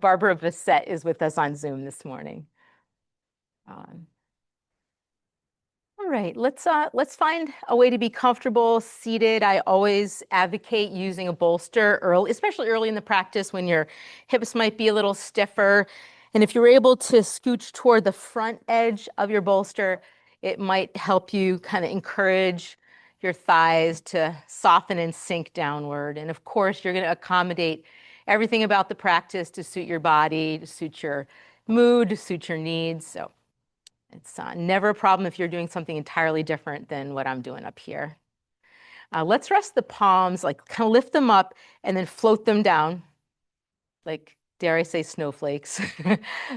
Barbara Bassett is with us on Zoom this morning. Um, all right, let's find a way to be comfortable seated. I always advocate using a bolster early, especially early in the practice when your hips might be a little stiffer. And if you're able to scooch toward the front edge of your bolster, it might help you kind of encourage your thighs to soften and sink downward. And of course, you're going to accommodate everything about the practice to suit your body, to suit your mood, to suit your needs. So it's never a problem if you're doing something entirely different than what I'm doing up here. Let's rest the palms, like kind of lift them up and then float them down, like, dare I say, snowflakes.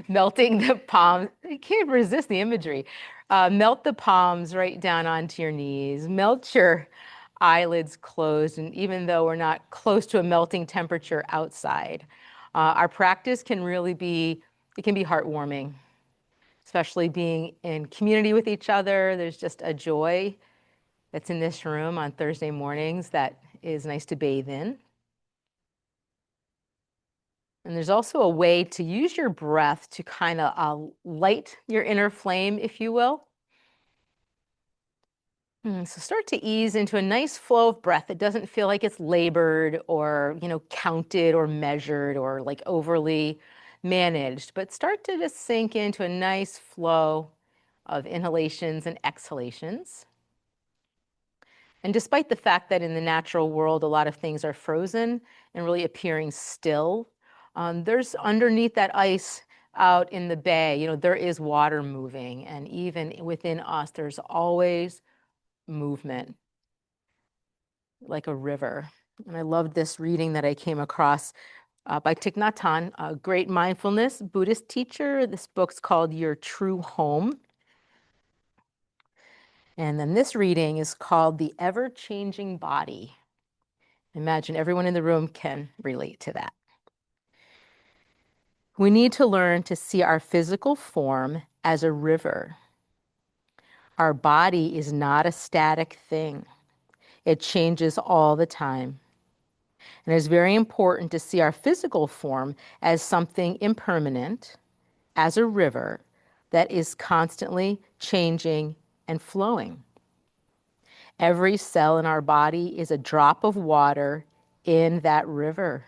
Melting the palms. You can't resist the imagery. Melt the palms right down onto your knees. Melt your eyelids closed. And even though we're not close to a melting temperature outside, our practice can really be, it can be heartwarming, especially being in community with each other. There's just a joy that's in this room on Thursday mornings that is nice to bathe in. And there's also a way to use your breath to kind of light your inner flame, if you will. So start to ease into a nice flow of breath that doesn't feel like it's labored or, counted or measured or like overly managed, but start to just sink into a nice flow of inhalations and exhalations. And despite the fact that in the natural world, a lot of things are frozen and really appearing still, there's underneath that ice out in the bay, there is water moving. And even within us, there's always movement, like a river. And I loved this reading that I came across by Thich Nhat Hanh, a great mindfulness Buddhist teacher. This book's called Your True Home. And then this reading is called The Ever-Changing Body. Imagine everyone in the room can relate to that. We need to learn to see our physical form as a river. Our body is not a static thing. It changes all the time. And it's very important to see our physical form as something impermanent, as a river that is constantly changing and flowing. Every cell in our body is a drop of water in that river.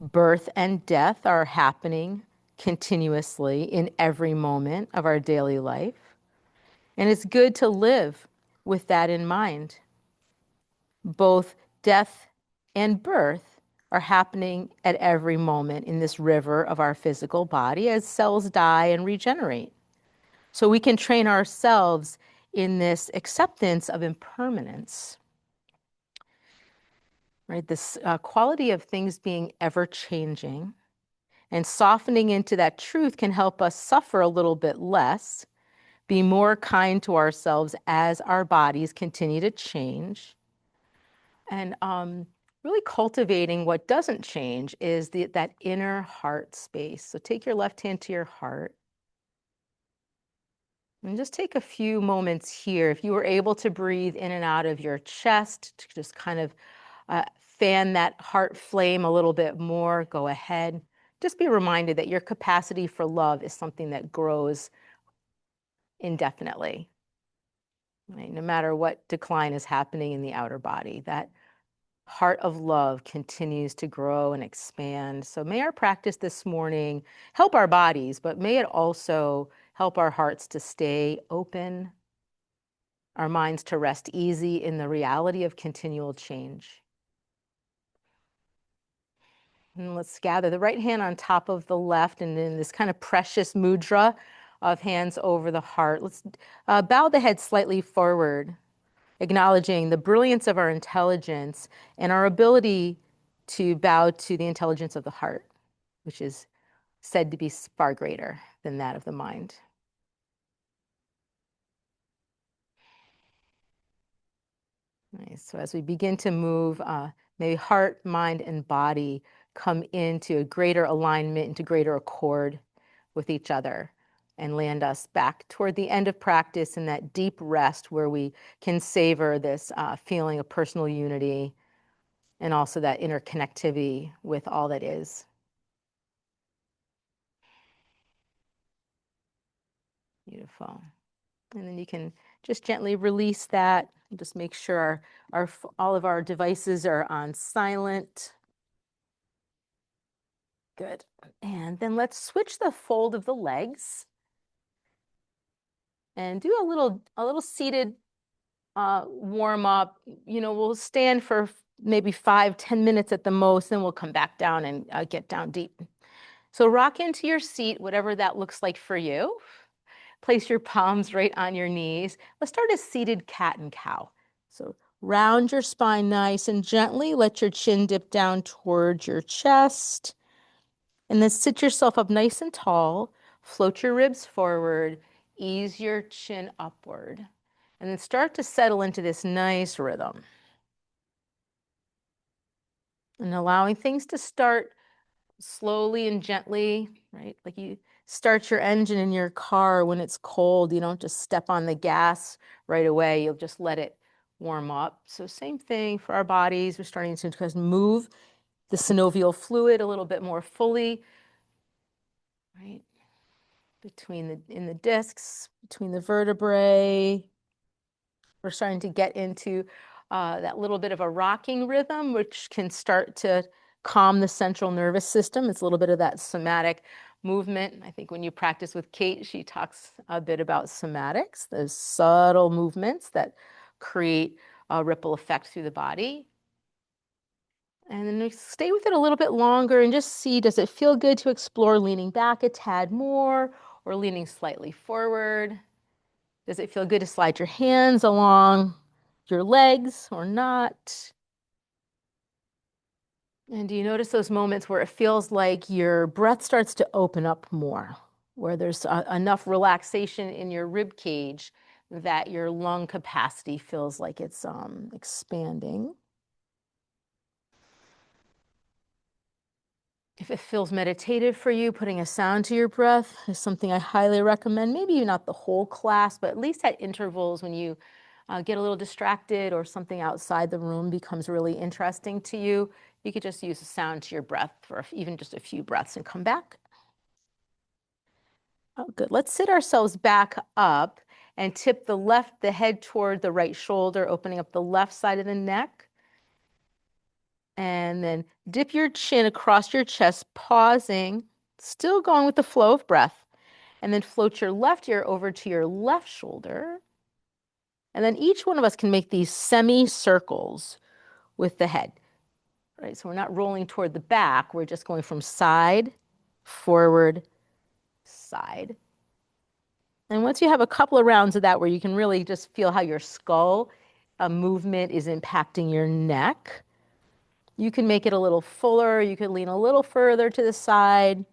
Birth and death are happening continuously in every moment of our daily life. And it's good to live with that in mind. Both death and birth are happening at every moment in this river of our physical body as cells die and regenerate. So we can train ourselves in this acceptance of impermanence. Right? This quality of things being ever changing and softening into that truth can help us suffer a little bit less, be more kind to ourselves as our bodies continue to change. And really cultivating what doesn't change is that inner heart space. So take your left hand to your heart. And just take a few moments here. If you were able to breathe in and out of your chest, to just kind of fan that heart flame a little bit more, go ahead. Just be reminded that your capacity for love is something that grows indefinitely. Right? No matter what decline is happening in the outer body, that heart of love continues to grow and expand. So may our practice this morning help our bodies, but may it also help our hearts to stay open, our minds to rest easy in the reality of continual change. And let's gather the right hand on top of the left and in this kind of precious mudra of hands over the heart. Let's bow the head slightly forward, acknowledging the brilliance of our intelligence and our ability to bow to the intelligence of the heart, which is said to be far greater than that of the mind. Nice. So as we begin to move, may heart, mind, and body come into a greater alignment, into greater accord with each other, and land us back toward the end of practice in that deep rest where we can savor this feeling of personal unity and also that interconnectivity with all that is. Beautiful. And then you can just gently release that. And just make sure all of our devices are on silent. Good. And then let's switch the fold of the legs and do a little seated warm up. We'll stand for maybe 5-10 minutes at the most, then we'll come back down and get down deep. So rock into your seat, whatever that looks like for you. Place your palms right on your knees. Let's start a seated cat and cow. So round your spine nice and gently. Let your chin dip down towards your chest. And then sit yourself up nice and tall. Float your ribs forward. Ease your chin upward. And then start to settle into this nice rhythm. And allowing things to start slowly and gently, right? Like you start your engine in your car when it's cold. You don't just step on the gas right away. You'll just let it warm up. So same thing for our bodies. We're starting to just move the synovial fluid a little bit more fully, right? In the discs, between the vertebrae. We're starting to get into that little bit of a rocking rhythm, which can start to calm the central nervous system. It's a little bit of that somatic movement. I think when you practice with Kate, she talks a bit about somatics, those subtle movements that create a ripple effect through the body. And then we stay with it a little bit longer and just see, does it feel good to explore leaning back a tad more or leaning slightly forward? Does it feel good to slide your hands along your legs or not? And do you notice those moments where it feels like your breath starts to open up more, where there's enough relaxation in your rib cage that your lung capacity feels like it's expanding? If it feels meditative for you, putting a sound to your breath is something I highly recommend. Maybe not the whole class, but at least at intervals when you get a little distracted or something outside the room becomes really interesting to you, you could just use a sound to your breath for even just a few breaths and come back. Oh, good. Let's sit ourselves back up and tip the head toward the right shoulder, opening up the left side of the neck. And then dip your chin across your chest, pausing, still going with the flow of breath. And then float your left ear over to your left shoulder. And then each one of us can make these semicircles with the head, right? So we're not rolling toward the back. We're just going from side, forward, side. And once you have a couple of rounds of that where you can really just feel how your skull movement is impacting your neck, you can make it a little fuller. You can lean a little further to the side.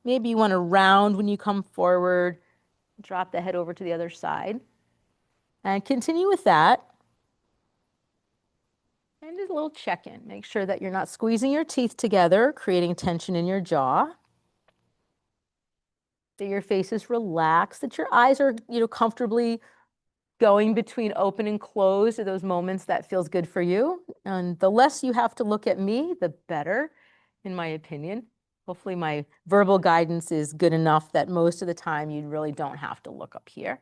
Maybe you want to round when you come forward. Drop the head over to the other side. And continue with that. And just a little check-in. Make sure that you're not squeezing your teeth together, creating tension in your jaw. That your face is relaxed, that your eyes are, comfortably going between open and closed at those moments that feels good for you. And the less you have to look at me, the better, in my opinion. Hopefully my verbal guidance is good enough that most of the time you really don't have to look up here.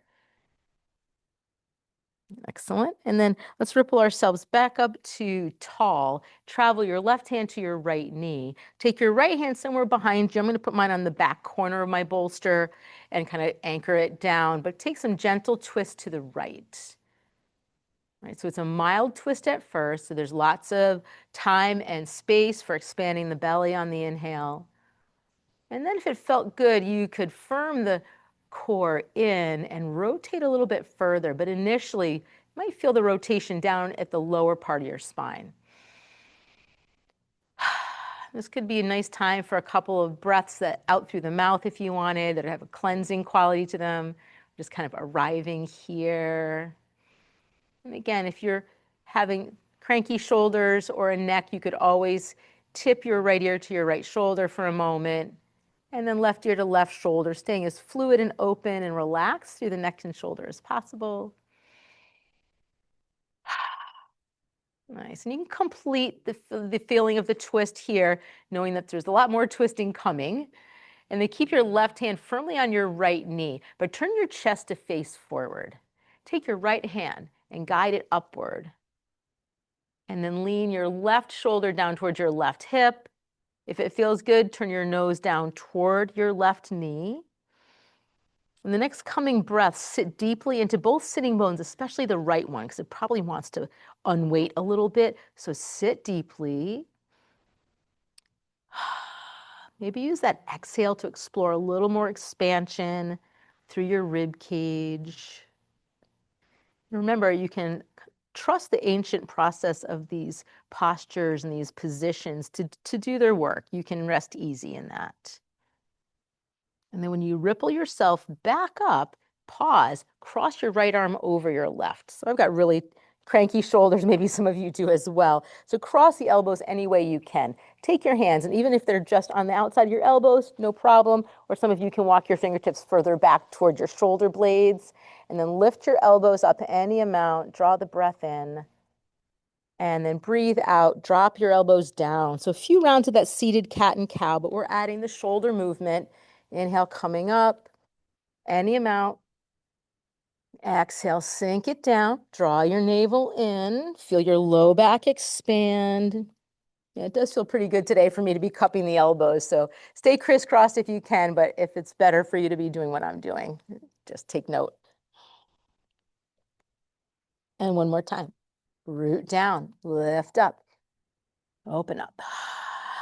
Excellent. And then let's ripple ourselves back up to tall. Travel your left hand to your right knee. Take your right hand somewhere behind you. I'm going to put mine on the back corner of my bolster and kind of anchor it down, but take some gentle twist to the right. Right, so it's a mild twist at first. So there's lots of time and space for expanding the belly on the inhale. And then if it felt good, you could firm the core in and rotate a little bit further. But initially, you might feel the rotation down at the lower part of your spine. This could be a nice time for a couple of breaths out through the mouth if you wanted, that have a cleansing quality to them. Just kind of arriving here. And again, if you're having cranky shoulders or a neck, you could always tip your right ear to your right shoulder for a moment. And then left ear to left shoulder, staying as fluid and open and relaxed through the neck and shoulder as possible. Nice. And you can complete the feeling of the twist here, knowing that there's a lot more twisting coming. And then keep your left hand firmly on your right knee, but turn your chest to face forward. Take your right hand and guide it upward. And then lean your left shoulder down towards your left hip. If it feels good, turn your nose down toward your left knee. In the next coming breath, sit deeply into both sitting bones, especially the right one, because it probably wants to unweight a little bit. So sit deeply. Maybe use that exhale to explore a little more expansion through your rib cage. Remember, you can trust the ancient process of these postures and these positions to do their work. You can rest easy in that. And then when you ripple yourself back up, pause, cross your right arm over your left. So I've got really cranky shoulders, maybe some of you do as well. So cross the elbows any way you can. Take your hands, and even if they're just on the outside of your elbows, no problem. Or some of you can walk your fingertips further back toward your shoulder blades. And then lift your elbows up any amount, draw the breath in. And then breathe out, drop your elbows down. So a few rounds of that seated cat and cow, but we're adding the shoulder movement. Inhale, coming up, any amount. Exhale, sink it down. Draw your navel in. Feel your low back expand. Yeah, it does feel pretty good today for me to be cupping the elbows. So stay crisscrossed if you can, but if it's better for you to be doing what I'm doing, just take note. And one more time. Root down, lift up, open up.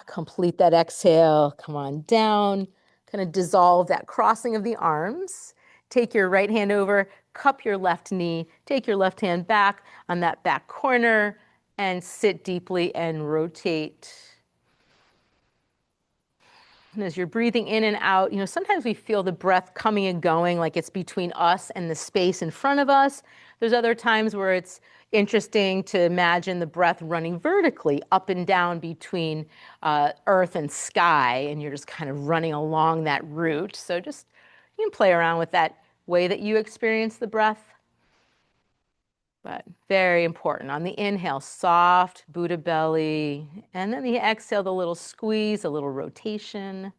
Complete that exhale. Come on down. Kind of dissolve that crossing of the arms. Take your right hand over, cup your left knee, take your left hand back on that back corner, and sit deeply and rotate. And as you're breathing in and out, sometimes we feel the breath coming and going like it's between us and the space in front of us. There's other times where it's interesting to imagine the breath running vertically up and down between earth and sky, and you're just kind of running along that route. So just, you can play around with that way that you experience the breath. But very important. On the inhale, soft Buddha belly. And then the exhale, the little squeeze, a little rotation.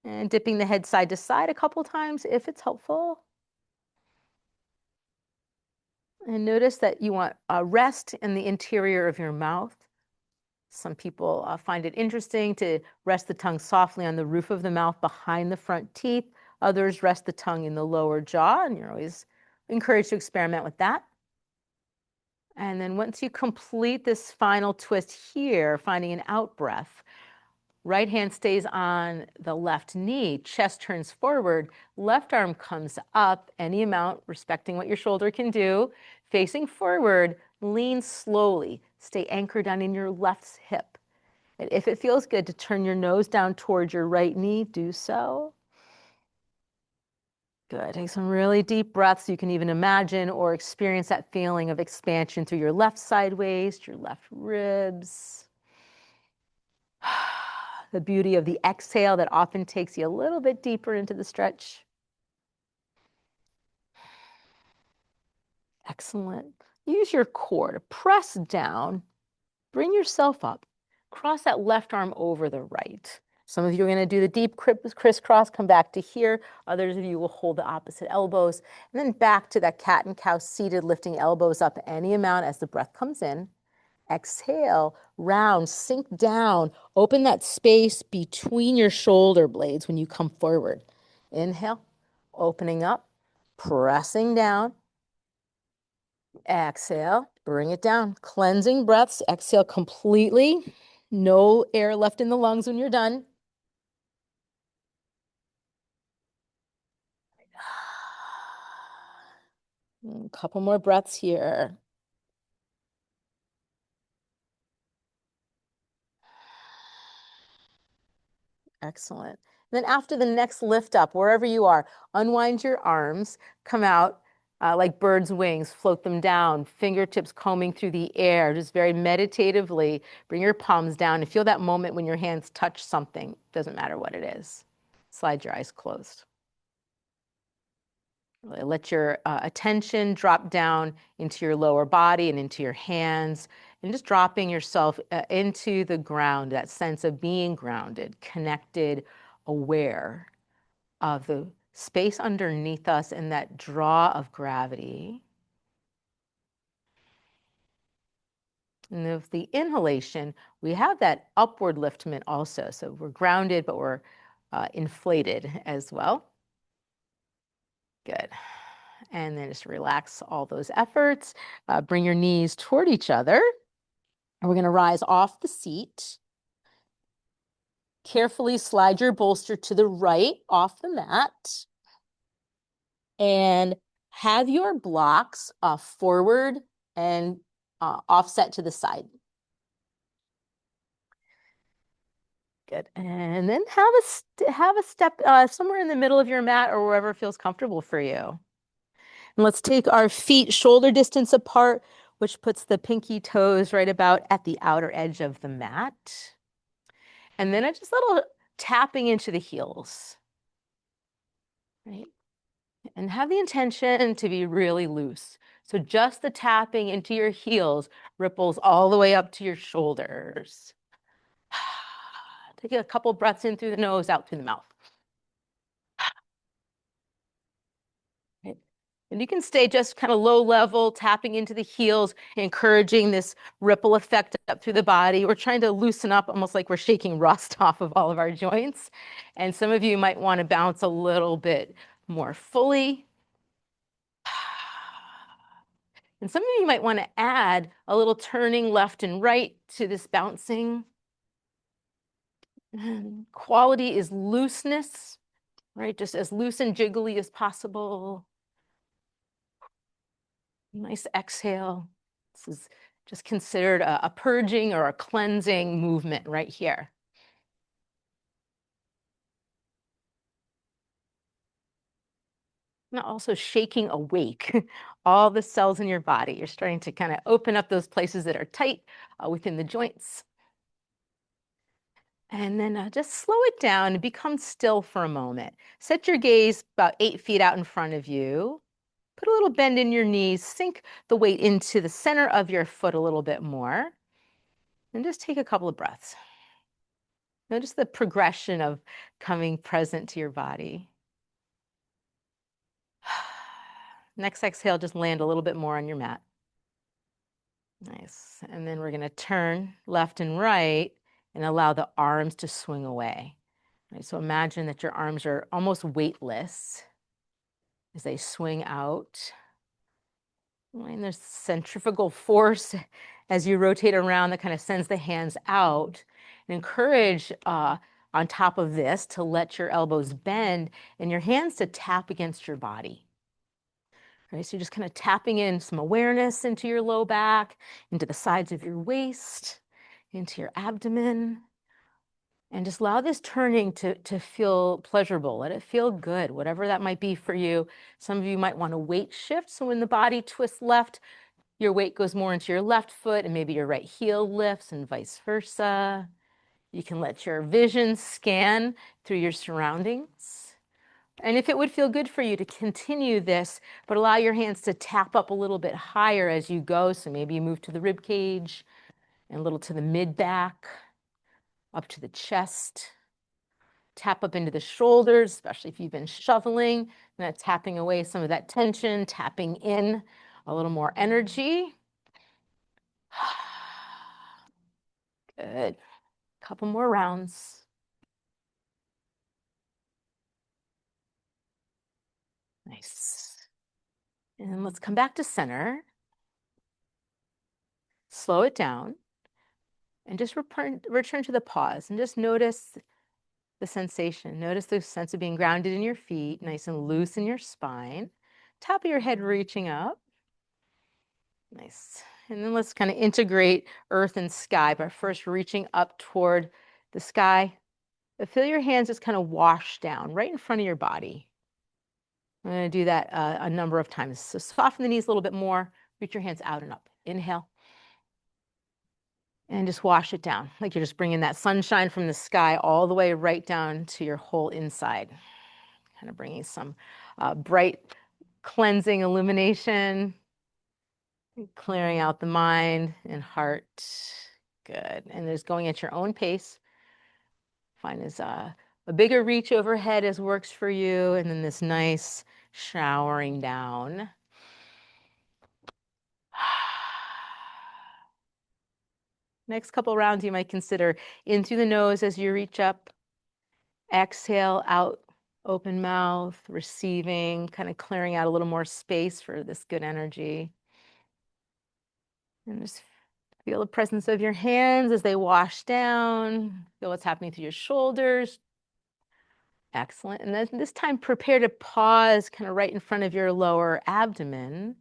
And dipping the head side to side a couple times if it's helpful. And notice that you want rest in the interior of your mouth. Some people find it interesting to rest the tongue softly on the roof of the mouth behind the front teeth. Others rest the tongue in the lower jaw, and you're always encouraged to experiment with that. And then once you complete this final twist here, finding an out breath, right hand stays on the left knee, chest turns forward, left arm comes up, any amount, respecting what your shoulder can do. Facing forward, lean slowly, stay anchored down in your left hip. And if it feels good to turn your nose down towards your right knee, do so. Good. Take some really deep breaths. You can even imagine or experience that feeling of expansion through your left side waist, your left ribs. The beauty of the exhale that often takes you a little bit deeper into the stretch. Excellent. Use your core to press down, bring yourself up, cross that left arm over the right. Some of you are going to do the deep crisscross, come back to here. Others of you will hold the opposite elbows. And then back to that cat and cow seated, lifting elbows up any amount as the breath comes in. Exhale, round, sink down. Open that space between your shoulder blades when you come forward. Inhale, opening up, pressing down. Exhale, bring it down. Cleansing breaths. Exhale completely. No air left in the lungs when you're done. A couple more breaths here. Excellent. Then after the next lift up, wherever you are, unwind your arms, come out like bird's wings, float them down, fingertips combing through the air, just very meditatively. Bring your palms down and feel that moment when your hands touch something. Doesn't matter what it is. Slide your eyes closed. Really let your attention drop down into your lower body and into your hands. and just dropping yourself into the ground, that sense of being grounded, connected, aware of the space underneath us and that draw of gravity. And with the inhalation, we have that upward liftment also. So we're grounded, but we're inflated as well. Good. And then just relax all those efforts. Bring your knees toward each other. And we're going to rise off the seat. Carefully slide your bolster to the right off the mat. And have your blocks forward and offset to the side. Good. And then have a step somewhere in the middle of your mat or wherever feels comfortable for you. And let's take our feet shoulder distance apart, which puts the pinky toes right about at the outer edge of the mat. And then just a little tapping into the heels. Right? And have the intention to be really loose. So just the tapping into your heels ripples all the way up to your shoulders. Take a couple breaths in through the nose, out through the mouth. Right. And you can stay just kind of low level, tapping into the heels, encouraging this ripple effect up through the body. We're trying to loosen up, almost like we're shaking rust off of all of our joints. And some of you might want to bounce a little bit more fully. And some of you might want to add a little turning left and right to this bouncing. And quality is looseness, right? Just as loose and jiggly as possible. Nice exhale. This is just considered a purging or a cleansing movement right here. And also shaking awake all the cells in your body. You're starting to kind of open up those places that are tight within the joints. And then just slow it down and become still for a moment. Set your gaze about 8 feet out in front of you. Put a little bend in your knees. Sink the weight into the center of your foot a little bit more. And just take a couple of breaths. Notice the progression of coming present to your body. Next exhale, just land a little bit more on your mat. Nice. And then we're going to turn left and right and allow the arms to swing away. Right, so imagine that your arms are almost weightless as they swing out. And there's centrifugal force as you rotate around that kind of sends the hands out. And encourage on top of this to let your elbows bend and your hands to tap against your body. Right, so you're just kind of tapping in some awareness into your low back, into the sides of your waist, into your abdomen. And just allow this turning to feel pleasurable. Let it feel good, whatever that might be for you. Some of you might want to weight shift. So when the body twists left, your weight goes more into your left foot and maybe your right heel lifts and vice versa. You can let your vision scan through your surroundings. And if it would feel good for you to continue this, but allow your hands to tap up a little bit higher as you go. So maybe you move to the rib cage and a little to the mid back, up to the chest. Tap up into the shoulders, especially if you've been shoveling, and that's tapping away some of that tension, tapping in a little more energy. Good. Couple more rounds. Nice. And let's come back to center. Slow it down and just return to the pause and just notice the sensation. Notice the sense of being grounded in your feet, nice and loose in your spine. Top of your head reaching up. Nice. And then let's kind of integrate earth and sky by first reaching up toward the sky. But feel your hands just kind of wash down right in front of your body. I'm going to do that a number of times. So soften the knees a little bit more. Reach your hands out and up. Inhale. And just wash it down, like you're just bringing that sunshine from the sky all the way right down to your whole inside. Kind of bringing some bright cleansing illumination. Clearing out the mind and heart. Good. And there's going at your own pace. Find as a bigger reach overhead as works for you, and then this nice showering down. Next couple rounds, you might consider in through the nose as you reach up. Exhale out, open mouth, receiving, kind of clearing out a little more space for this good energy. And just feel the presence of your hands as they wash down. Feel what's happening through your shoulders. Excellent. And then this time, prepare to pause kind of right in front of your lower abdomen.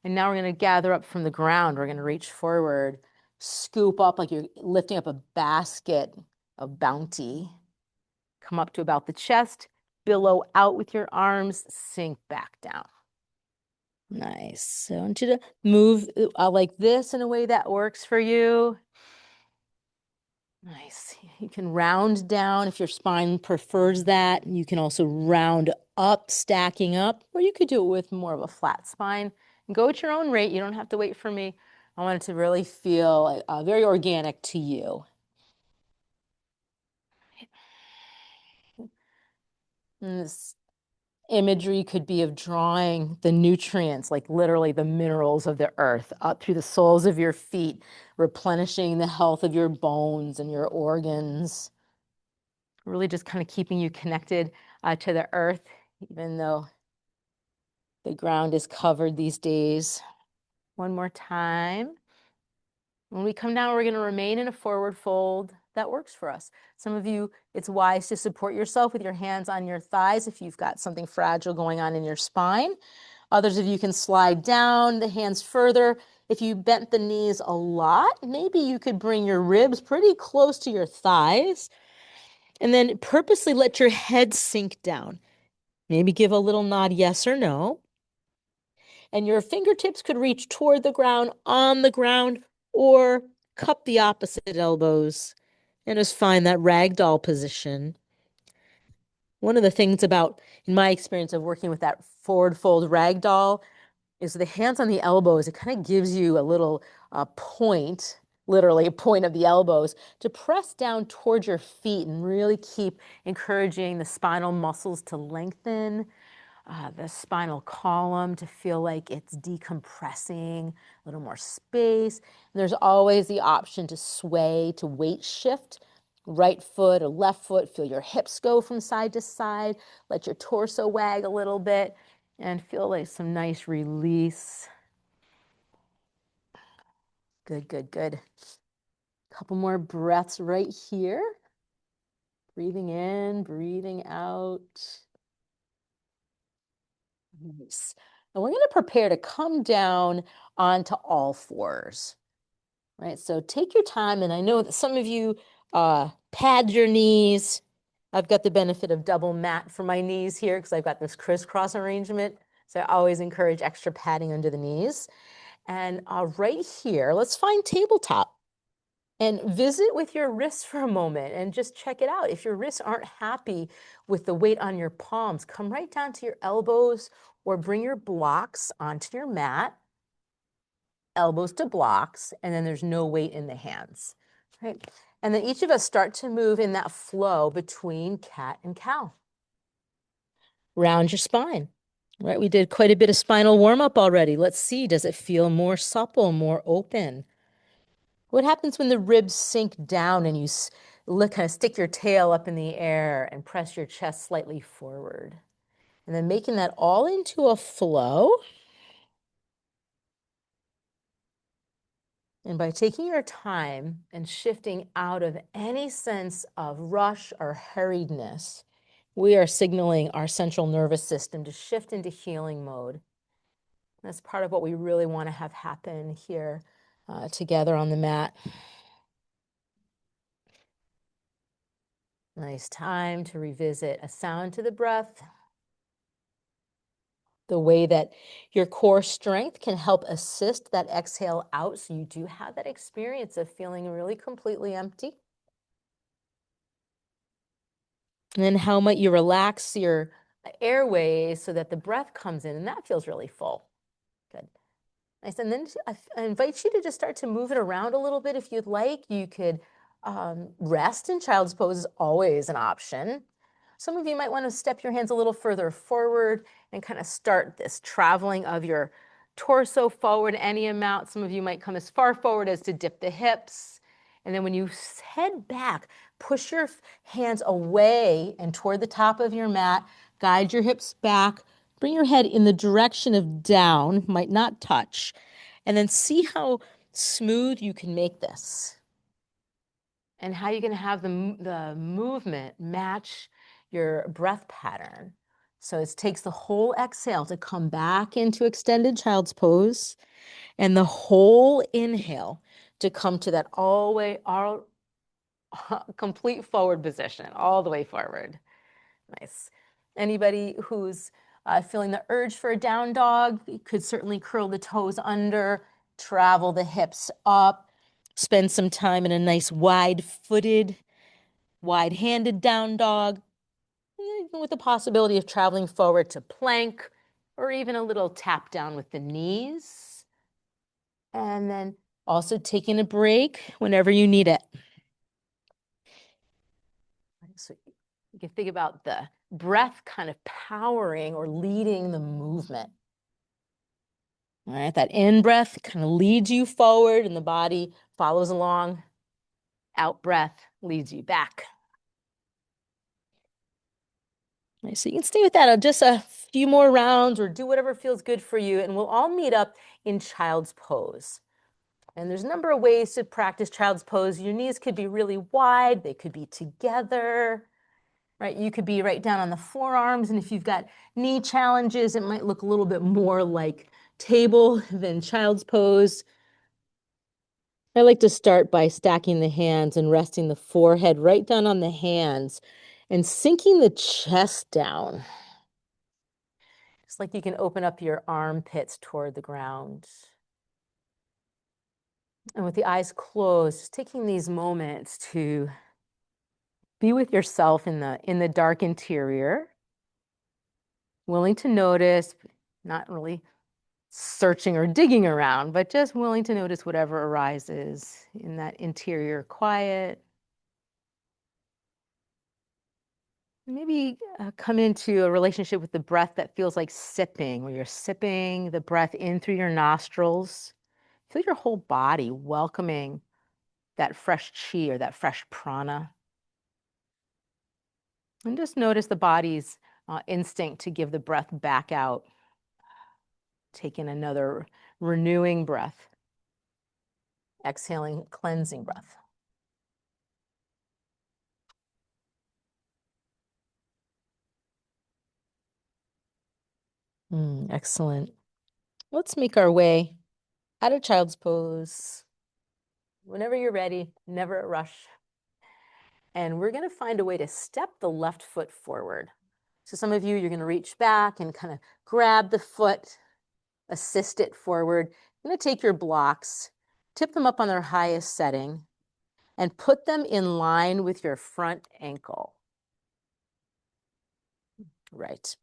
And now we're going to gather up from the ground. We're going to reach forward, scoop up like you're lifting up a basket of bounty. Come up to about the chest, billow out with your arms, sink back down. Nice. So I want you to move like this in a way that works for you. Nice. You can round down if your spine prefers that. You can also round up, stacking up, or you could do it with more of a flat spine. And go at your own rate. You don't have to wait for me. I want it to really feel very organic to you. And this imagery could be of drawing the nutrients, like literally the minerals of the earth, up through the soles of your feet, replenishing the health of your bones and your organs. Really just kind of keeping you connected to the earth, even though the ground is covered these days. One more time. When we come down, we're going to remain in a forward fold. That works for us. Some of you, it's wise to support yourself with your hands on your thighs if you've got something fragile going on in your spine. Others of you can slide down the hands further. If you bent the knees a lot, maybe you could bring your ribs pretty close to your thighs and then purposely let your head sink down. Maybe give a little nod, yes or no. And your fingertips could reach toward the ground, on the ground, or cup the opposite elbows and just find that ragdoll position. One of the things about, in my experience of working with that forward fold ragdoll, is the hands on the elbows. It kind of gives you a little point, literally a point of the elbows, to press down towards your feet and really keep encouraging the spinal muscles to lengthen, the spinal column to feel like it's decompressing, a little more space. And there's always the option to sway, to weight shift, right foot or left foot. Feel your hips go from side to side. Let your torso wag a little bit and feel like some nice release. Good, good, good. Couple more breaths right here. Breathing in, breathing out. Nice. And we're going to prepare to come down onto all fours, right? So take your time. And I know that some of you pad your knees. I've got the benefit of double mat for my knees here because I've got this crisscross arrangement. So I always encourage extra padding under the knees. And right here, let's find tabletop. And visit with your wrists for a moment and just check it out. If your wrists aren't happy with the weight on your palms, come right down to your elbows or bring your blocks onto your mat, elbows to blocks, and then there's no weight in the hands, right? And then each of us start to move in that flow between cat and cow. Round your spine, right? We did quite a bit of spinal warm-up already. Let's see, does it feel more supple, more open? What happens when the ribs sink down and you kind of stick your tail up in the air and press your chest slightly forward? And then making that all into a flow. And by taking your time and shifting out of any sense of rush or hurriedness, we are signaling our central nervous system to shift into healing mode. That's part of what we really want to have happen here together on the mat. Nice time to revisit a sound to the breath. The way that your core strength can help assist that exhale out so you do have that experience of feeling really completely empty. And then how might you relax your airways so that the breath comes in and that feels really full. Good. Nice. And then I invite you to just start to move it around a little bit if you'd like. You could rest in child's pose is always an option. Some of you might want to step your hands a little further forward and kind of start this traveling of your torso forward any amount. Some of you might come as far forward as to dip the hips. And then when you head back, push your hands away and toward the top of your mat. Guide your hips back. Bring your head in the direction of down, might not touch. And then see how smooth you can make this. And how you're going to have the movement match your breath pattern. So it takes the whole exhale to come back into extended child's pose and the whole inhale to come to that all complete forward position, all the way forward. Nice. Anybody who's feeling the urge for a down dog, you could certainly curl the toes under, travel the hips up, spend some time in a nice wide-footed, wide-handed down dog, even with the possibility of traveling forward to plank or even a little tap down with the knees. And then also taking a break whenever you need it. So you can think about the breath kind of powering or leading the movement. All right, that in breath kind of leads you forward and the body follows along. Out breath leads you back. Right, so you can stay with that just a few more rounds or do whatever feels good for you, and we'll all meet up in child's pose. And there's a number of ways to practice child's pose. Your knees could be really wide, they could be together, right? You could be right down on the forearms, and if you've got knee challenges, it might look a little bit more like table than child's pose. I like to start by stacking the hands and resting the forehead right down on the hands and sinking the chest down. It's like you can open up your armpits toward the ground. And with the eyes closed, just taking these moments to be with yourself in the dark interior, willing to notice, not really searching or digging around, but just willing to notice whatever arises in that interior quiet. Maybe come into a relationship with the breath that feels like sipping, where you're sipping the breath in through your nostrils. Feel your whole body welcoming that fresh chi or that fresh prana. And just notice the body's instinct to give the breath back out. Take in another renewing breath. Exhaling, cleansing breath. Excellent. Let's make our way out of child's pose. Whenever you're ready, never a rush. And we're going to find a way to step the left foot forward. So some of you, you're going to reach back and kind of grab the foot, assist it forward. You're going to take your blocks, tip them up on their highest setting, and put them in line with your front ankle. Right.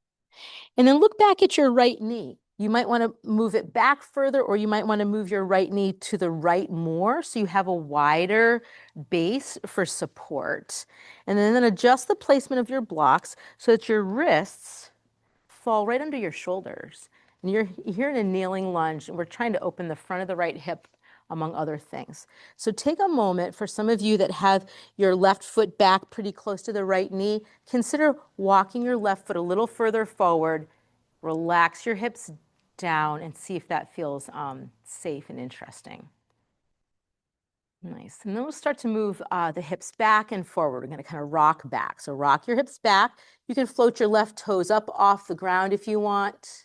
And then look back at your right knee. You might want to move it back further, or you might want to move your right knee to the right more so you have a wider base for support. And then adjust the placement of your blocks so that your wrists fall right under your shoulders. And you're here in a kneeling lunge, and we're trying to open the front of the right hip, among other things. So take a moment for some of you that have your left foot back pretty close to the right knee. Consider walking your left foot a little further forward. Relax your hips down and see if that feels safe and interesting. Nice. And then we'll start to move the hips back and forward. We're going to kind of rock back. So rock your hips back. You can float your left toes up off the ground if you want.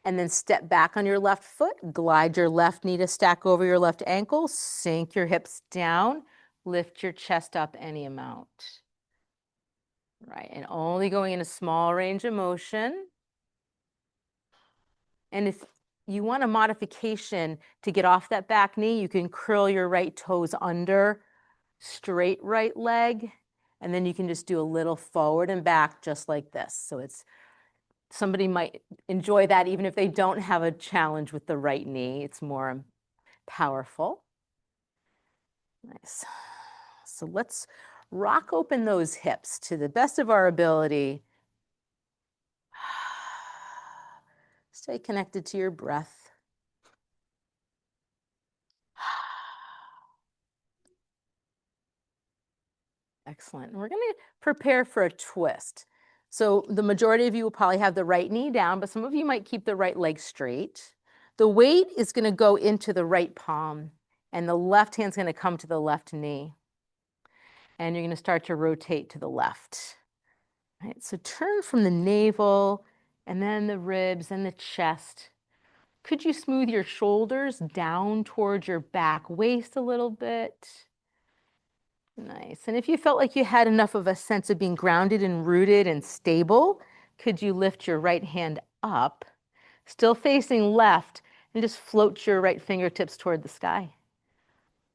And then step back on your left foot. Glide your left knee to stack over your left ankle. Sink your hips down. Lift your chest up any amount. Right. And only going in a small range of motion. And if you want a modification to get off that back knee, you can curl your right toes under, straight right leg, and then you can just do a little forward and back just like this. So it's Somebody might enjoy that even if they don't have a challenge with the right knee. It's more powerful. Nice. So let's rock open those hips to the best of our ability. Stay connected to your breath. Excellent. And we're going to prepare for a twist. So the majority of you will probably have the right knee down, but some of you might keep the right leg straight. The weight is going to go into the right palm, and the left hand's going to come to the left knee. And you're going to start to rotate to the left. All right, so turn from the navel, and then the ribs and the chest. Could you smooth your shoulders down towards your back waist a little bit? Nice. And if you felt like you had enough of a sense of being grounded and rooted and stable, could you lift your right hand up, still facing left, and just float your right fingertips toward the sky?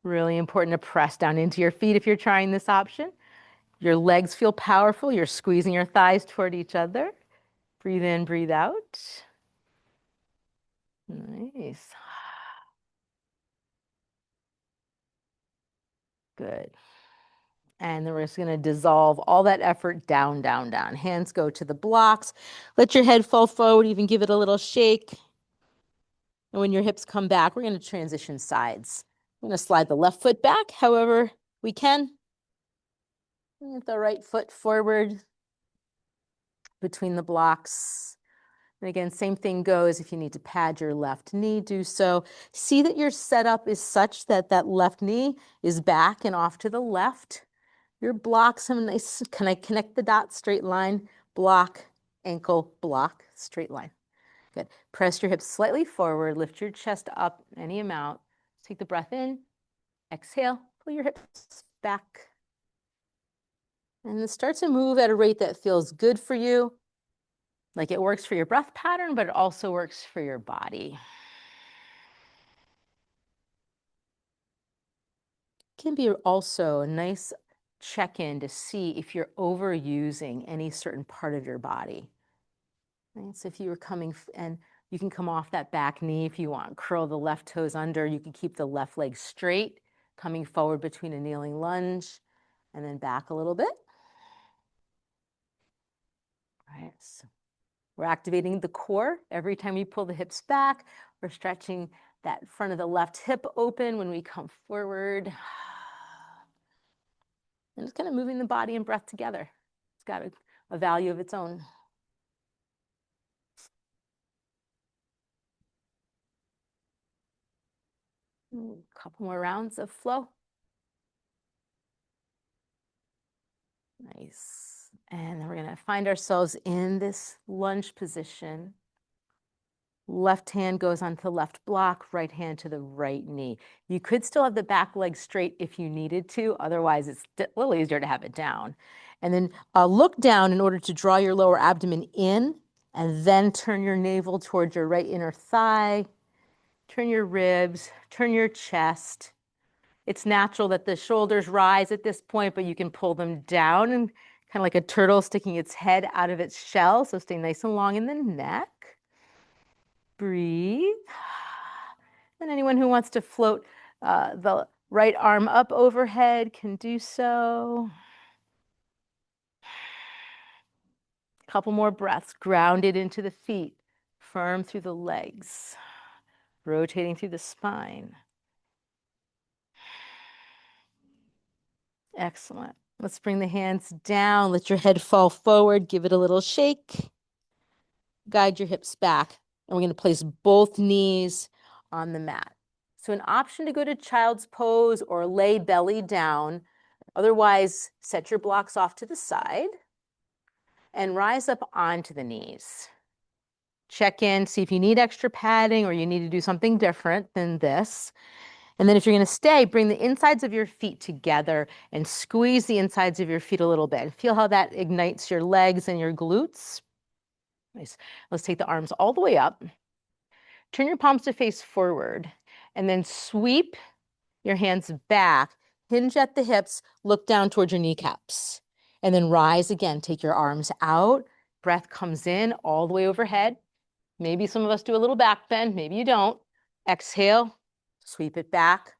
Really important to press down into your feet if you're trying this option. Your legs feel powerful. You're squeezing your thighs toward each other. Breathe in, breathe out. Nice. Good. And then we're just going to dissolve all that effort down, down, down. Hands go to the blocks. Let your head fall forward. Even give it a little shake. And when your hips come back, we're going to transition sides. I'm going to slide the left foot back however we can. Get the right foot forward between the blocks. And again, same thing goes if you need to pad your left knee, do so. See that your setup is such that that left knee is back and off to the left. Your blocks have a nice, can I connect the dots, straight line, block, ankle, block, straight line. Good. Press your hips slightly forward, lift your chest up any amount. Take the breath in, exhale, pull your hips back. And then start to move at a rate that feels good for you. Like it works for your breath pattern, but it also works for your body. It can be also a nice check-in to see if you're overusing any certain part of your body. Right? So if you were coming, and you can come off that back knee if you want, curl the left toes under. You can keep the left leg straight, coming forward between a kneeling lunge, and then back a little bit. All right, so we're activating the core. Every time we pull the hips back, we're stretching that front of the left hip open when we come forward. And just kind of moving the body and breath together. It's got a value of its own. A couple more rounds of flow. Nice. And then we're going to find ourselves in this lunge position. Left hand goes onto the left block, right hand to the right knee. You could still have the back leg straight if you needed to. Otherwise, it's a little easier to have it down. And then look down in order to draw your lower abdomen in, and then turn your navel towards your right inner thigh. Turn your ribs, turn your chest. It's natural that the shoulders rise at this point, but you can pull them down and kind of like a turtle sticking its head out of its shell. So stay nice and long in the neck. Breathe. And anyone who wants to float the right arm up overhead can do so. Couple more breaths, grounded into the feet, firm through the legs, rotating through the spine. Excellent. Let's bring the hands down. Let your head fall forward. Give it a little shake. Guide your hips back. And we're going to place both knees on the mat. So an option to go to child's pose or lay belly down. Otherwise, set your blocks off to the side and rise up onto the knees. Check in, see if you need extra padding or you need to do something different than this. And then if you're going to stay, bring the insides of your feet together and squeeze the insides of your feet a little bit. Feel how that ignites your legs and your glutes. Nice. Let's take the arms all the way up. Turn your palms to face forward and then sweep your hands back. Hinge at the hips, look down towards your kneecaps. And then rise again. Take your arms out breath comes in all the way overhead. Maybe some of us do a little back bend, maybe you don't. Exhale, sweep it back,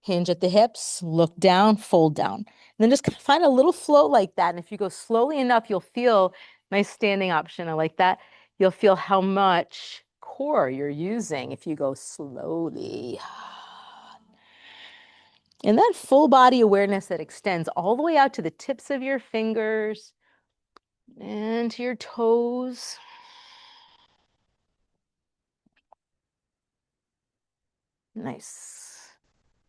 hinge at the hips, look down, fold down. And then just find a little flow like that. And if you go slowly enough, you'll feel, nice standing option, I like that. You'll feel how much core you're using if you go slowly. And that full body awareness that extends all the way out to the tips of your fingers and to your toes. Nice.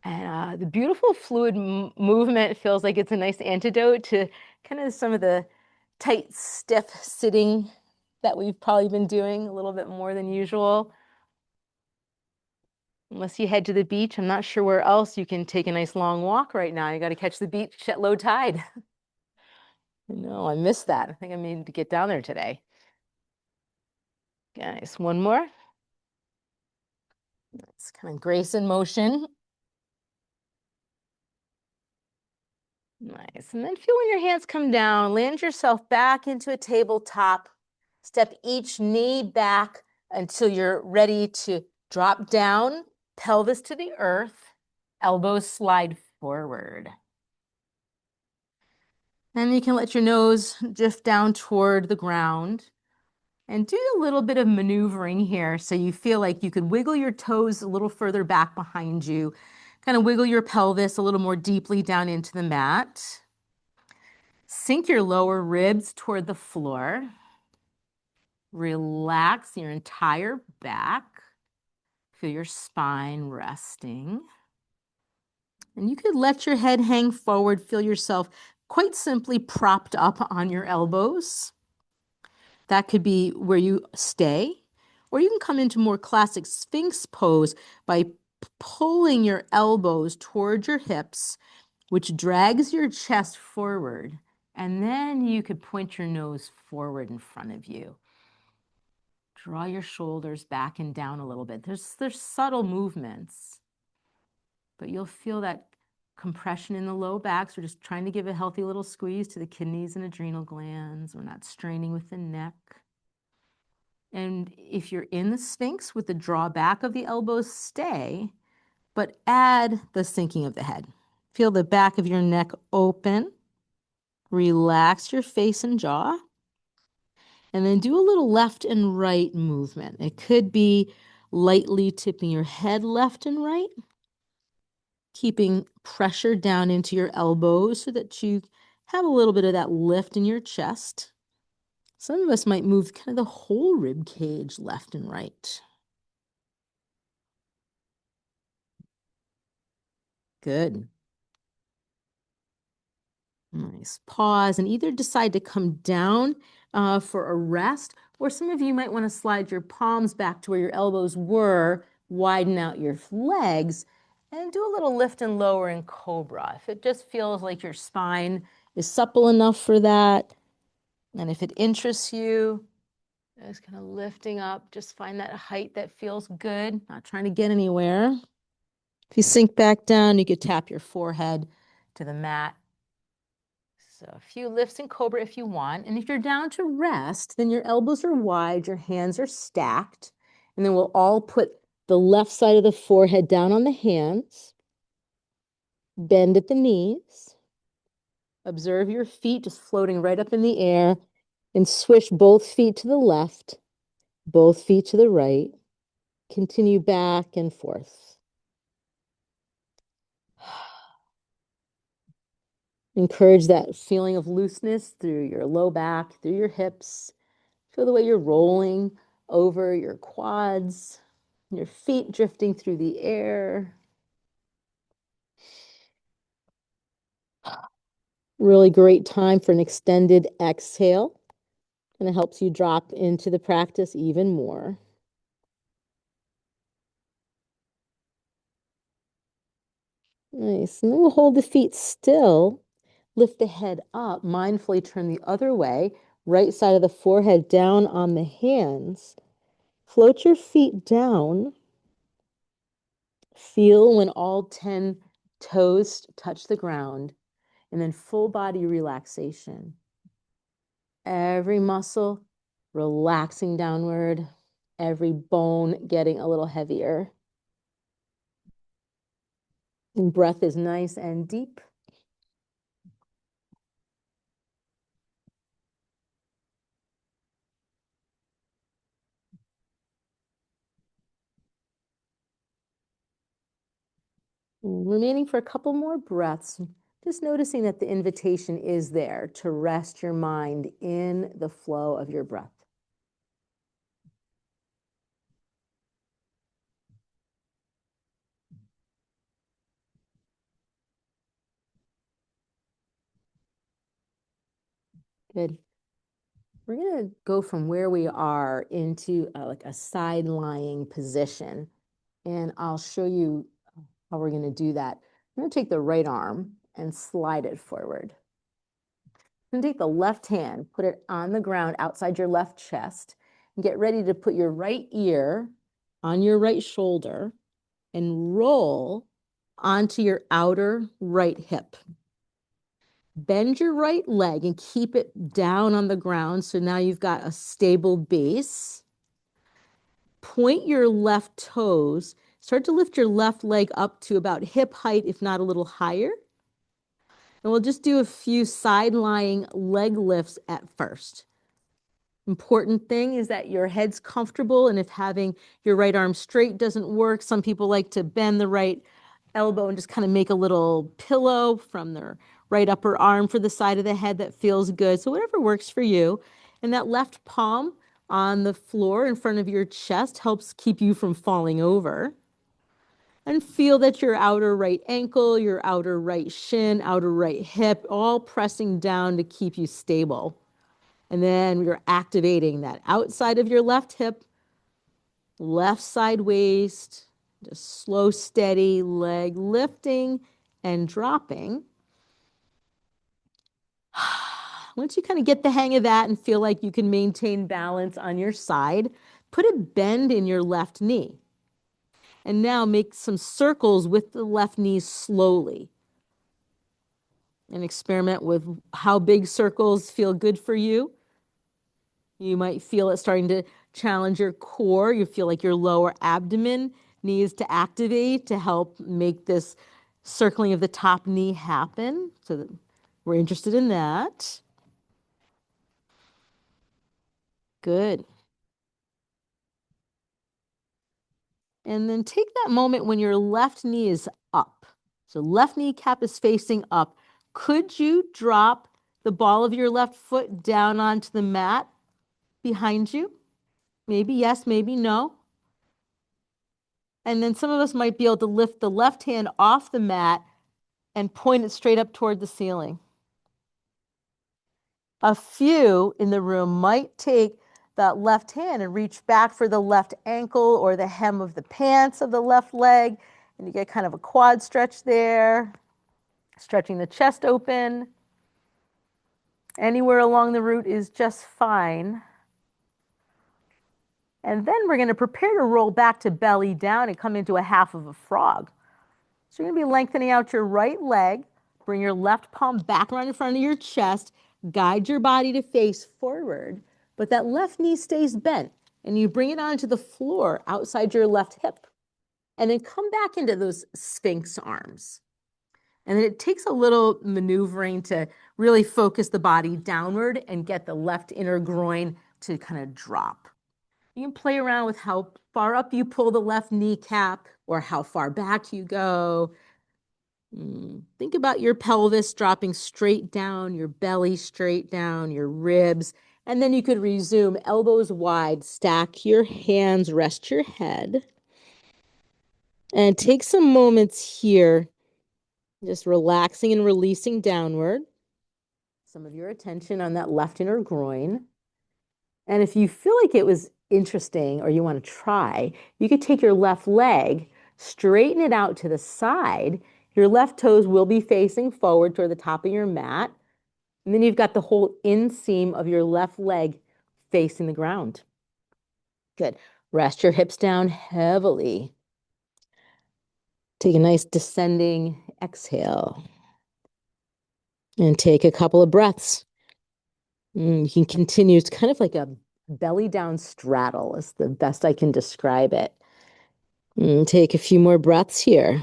And the beautiful fluid movement feels like it's a nice antidote to kind of some of the tight, stiff sitting that we've probably been doing a little bit more than usual. Unless you head to the beach, I'm not sure where else you can take a nice long walk right now. You got to catch the beach at low tide. I know, I missed that. I think I need to get down there today. Nice, one more. It's kind of grace in motion. Nice. And then feel when your hands come down, land yourself back into a tabletop. Step each knee back until you're ready to drop down, pelvis to the earth, elbows slide forward. Then you can let your nose drift down toward the ground and do a little bit of maneuvering here so you feel like you could wiggle your toes a little further back behind you, kind of wiggle your pelvis a little more deeply down into the mat. Sink your lower ribs toward the floor. Relax your entire back. Feel your spine resting. And you could let your head hang forward. Feel yourself quite simply propped up on your elbows. That could be where you stay. Or you can come into more classic Sphinx pose by pulling your elbows toward your hips, which drags your chest forward. And then you could point your nose forward in front of you. Draw your shoulders back and down a little bit. There's subtle movements, but you'll feel that compression in the low back. So we're just trying to give a healthy little squeeze to the kidneys and adrenal glands. We're not straining with the neck. And if you're in the Sphinx with the draw back of the elbows, stay, but add the sinking of the head. Feel the back of your neck open. Relax your face and jaw. And then do a little left and right movement. It could be lightly tipping your head left and right, keeping pressure down into your elbows so that you have a little bit of that lift in your chest. Some of us might move kind of the whole rib cage left and right. Good. Nice. Pause and either decide to come down for a rest, or some of you might want to slide your palms back to where your elbows were, widen out your legs, and do a little lift and lower in cobra. If it just feels like your spine is supple enough for that, and if it interests you, just kind of lifting up, just find that height that feels good, not trying to get anywhere. If you sink back down, you could tap your forehead to the mat. So a few lifts in cobra if you want. And if you're down to rest, then your elbows are wide, your hands are stacked. And then we'll all put the left side of the forehead down on the hands. Bend at the knees. Observe your feet just floating right up in the air. And swish both feet to the left, both feet to the right. Continue back and forth. Encourage that feeling of looseness through your low back, through your hips. Feel the way you're rolling over your quads, your feet drifting through the air. Really great time for an extended exhale. And it helps you drop into the practice even more. Nice. And then we'll hold the feet still. Lift the head up, mindfully turn the other way, right side of the forehead down on the hands. Float your feet down. Feel when all 10 toes touch the ground, and then full body relaxation. Every muscle relaxing downward, every bone getting a little heavier. And breath is nice and deep. Remaining for a couple more breaths, just noticing that the invitation is there to rest your mind in the flow of your breath. Good. We're going to go from where we are into like a side lying position. And I'll show you how we're going to do that. I'm going to take the right arm and slide it forward. Then take the left hand, put it on the ground outside your left chest, and get ready to put your right ear on your right shoulder and roll onto your outer right hip. Bend your right leg and keep it down on the ground. So now you've got a stable base. Point your left toes. Start to lift your left leg up to about hip height, if not a little higher. And we'll just do a few side lying leg lifts at first. Important thing is that your head's comfortable, and if having your right arm straight doesn't work, some people like to bend the right elbow and just kind of make a little pillow from their right upper arm for the side of the head that feels good. So whatever works for you. And that left palm on the floor in front of your chest helps keep you from falling over. And feel that your outer right ankle, your outer right shin, outer right hip, all pressing down to keep you stable. And then you're activating that outside of your left hip, left side waist, just slow, steady leg lifting and dropping. Once you kind of get the hang of that and feel like you can maintain balance on your side, put a bend in your left knee. And now make some circles with the left knee slowly. And experiment with how big circles feel good for you. You might feel it starting to challenge your core. You feel like your lower abdomen needs to activate to help make this circling of the top knee happen. So we're interested in that. Good. And then take that moment when your left knee is up. So left kneecap is facing up. Could you drop the ball of your left foot down onto the mat behind you? Maybe yes, maybe no. And then some of us might be able to lift the left hand off the mat and point it straight up toward the ceiling. A few in the room might take that left hand and reach back for the left ankle or the hem of the pants of the left leg, and you get kind of a quad stretch there, stretching the chest open. Anywhere along the root is just fine. And then we're going to prepare to roll back to belly down and come into a half of a frog. So you're going to be lengthening out your right leg, bring your left palm back around in front of your chest, guide your body to face forward, but that left knee stays bent, and you bring it onto the floor outside your left hip. And then come back into those Sphinx arms. And then it takes a little maneuvering to really focus the body downward and get the left inner groin to kind of drop. You can play around with how far up you pull the left kneecap or how far back you go. Think about your pelvis dropping straight down, your belly straight down, your ribs. And then you could resume elbows wide, stack your hands, rest your head. And take some moments here, just relaxing and releasing downward. Some of your attention on that left inner groin. And if you feel like it was interesting or you want to try, you could take your left leg, straighten it out to the side. Your left toes will be facing forward toward the top of your mat. And then you've got the whole inseam of your left leg facing the ground. Good. Rest your hips down heavily. Take a nice descending exhale. And take a couple of breaths. You can continue. It's kind of like a belly down straddle is the best I can describe it. Take a few more breaths here.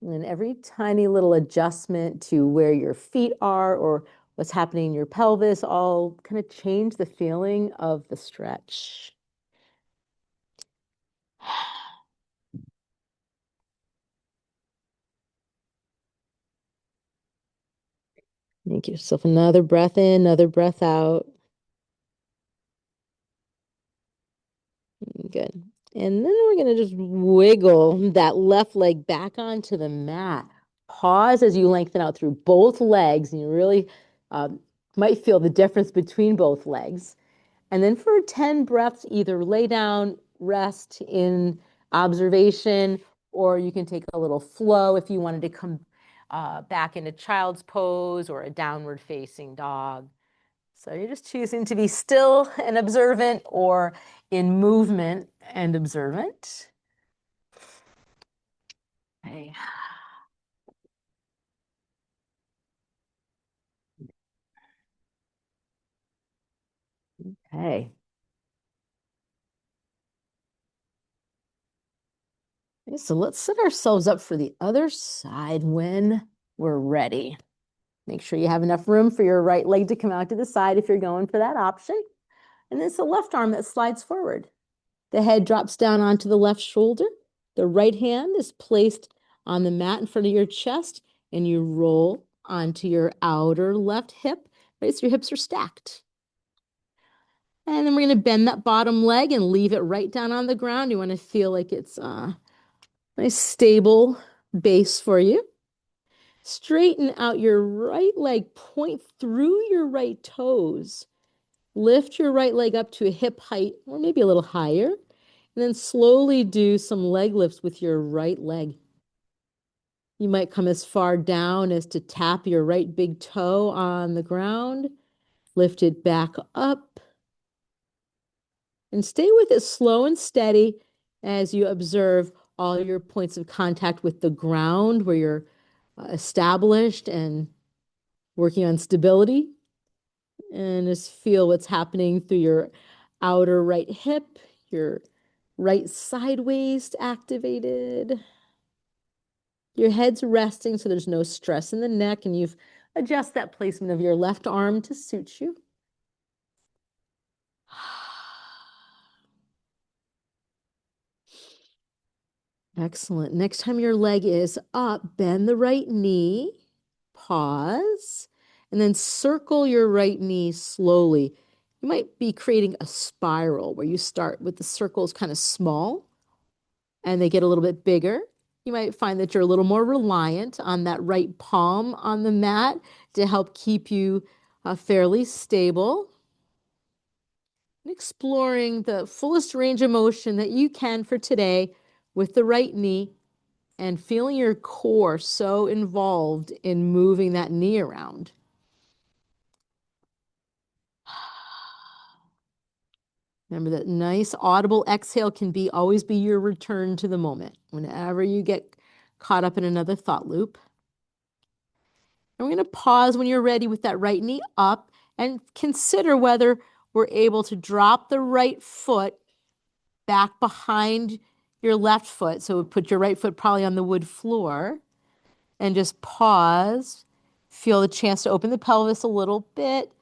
And every tiny little adjustment to where your feet are or what's happening in your pelvis all kind of change the feeling of the stretch. Make yourself another breath in, another breath out. Good. And then we're going to just wiggle that left leg back onto the mat. Pause as you lengthen out through both legs, and you really might feel the difference between both legs. And then for 10 breaths, either lay down, rest in observation, or you can take a little flow if you wanted to come back into child's pose or a downward facing dog. So you're just choosing to be still and observant or in movement and observant. Okay. Okay. So let's set ourselves up for the other side when we're ready. Make sure you have enough room for your right leg to come out to the side if you're going for that option. And then it's the left arm that slides forward. The head drops down onto the left shoulder. The right hand is placed on the mat in front of your chest, and you roll onto your outer left hip. Right, so your hips are stacked. And then we're going to bend that bottom leg and leave it right down on the ground. You want to feel like it's a nice stable base for you. Straighten out your right leg, point through your right toes. Lift your right leg up to a hip height or maybe a little higher. And then slowly do some leg lifts with your right leg. You might come as far down as to tap your right big toe on the ground. Lift it back up. And stay with it slow and steady as you observe all your points of contact with the ground where you're established and working on stability. And just feel what's happening through your outer right hip, your right side waist activated. Your head's resting so there's no stress in the neck, and you've adjusted that placement of your left arm to suit you. Excellent. Next time your leg is up, bend the right knee, pause, and then circle your right knee slowly. You might be creating a spiral where you start with the circles kind of small and they get a little bit bigger. You might find that you're a little more reliant on that right palm on the mat to help keep you fairly stable. And exploring the fullest range of motion that you can for today with the right knee and feeling your core so involved in moving that knee around. Remember that nice audible exhale can always be your return to the moment whenever you get caught up in another thought loop. And we're going to pause when you're ready with that right knee up and consider whether we're able to drop the right foot back behind your left foot. So put your right foot probably on the wood floor and just pause. Feel the chance to open the pelvis a little bit,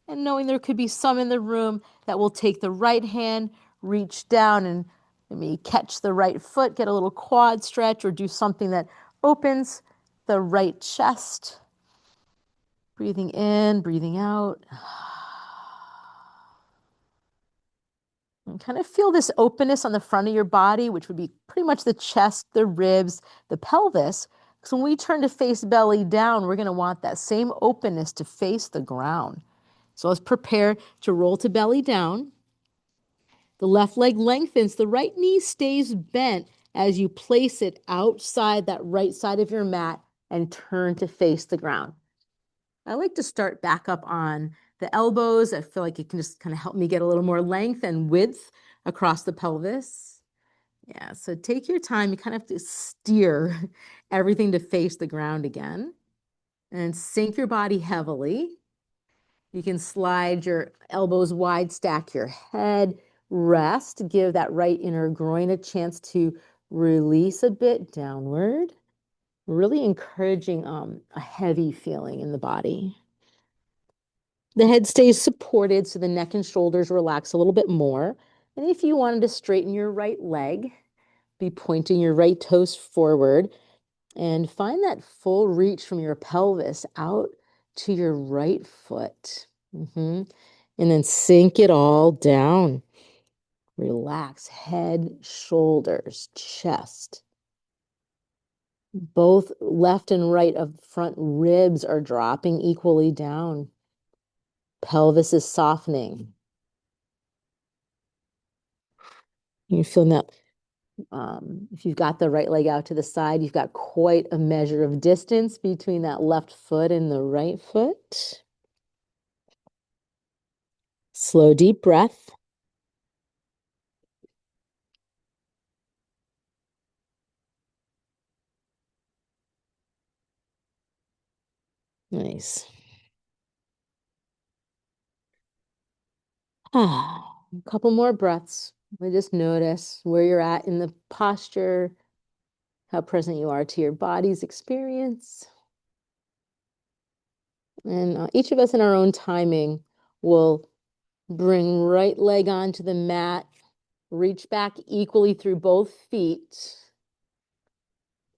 and knowing there could be some in the room that will take the right hand, reach down and maybe catch the right foot, get a little quad stretch, or do something that opens the right chest. Breathing in, breathing out. And kind of feel this openness on the front of your body, which would be pretty much the chest, the ribs, the pelvis. Because when we turn to face belly down, we're going to want that same openness to face the ground. So let's prepare to roll to belly down. The left leg lengthens, the right knee stays bent as you place it outside that right side of your mat and turn to face the ground. I like to start back up on the elbows. I feel like it can just kind of help me get a little more length and width across the pelvis. Yeah, so take your time. You kind of have to steer everything to face the ground again and sink your body heavily. You can slide your elbows wide, stack your head, rest, give that right inner groin a chance to release a bit downward, really encouraging a heavy feeling in the body. The head stays supported so the neck and shoulders relax a little bit more. And if you wanted to straighten your right leg, be pointing your right toes forward and find that full reach from your pelvis out to your right foot. And then sink it all down. Relax head, shoulders, chest. Both left and right of front ribs are dropping equally down. Pelvis is softening. You feel that if you've got the right leg out to the side, you've got quite a measure of distance between that left foot and the right foot. Slow, deep breath. Nice. A couple more breaths. Just notice where you're at in the posture, how present you are to your body's experience. And each of us in our own timing will bring right leg onto the mat, reach back equally through both feet,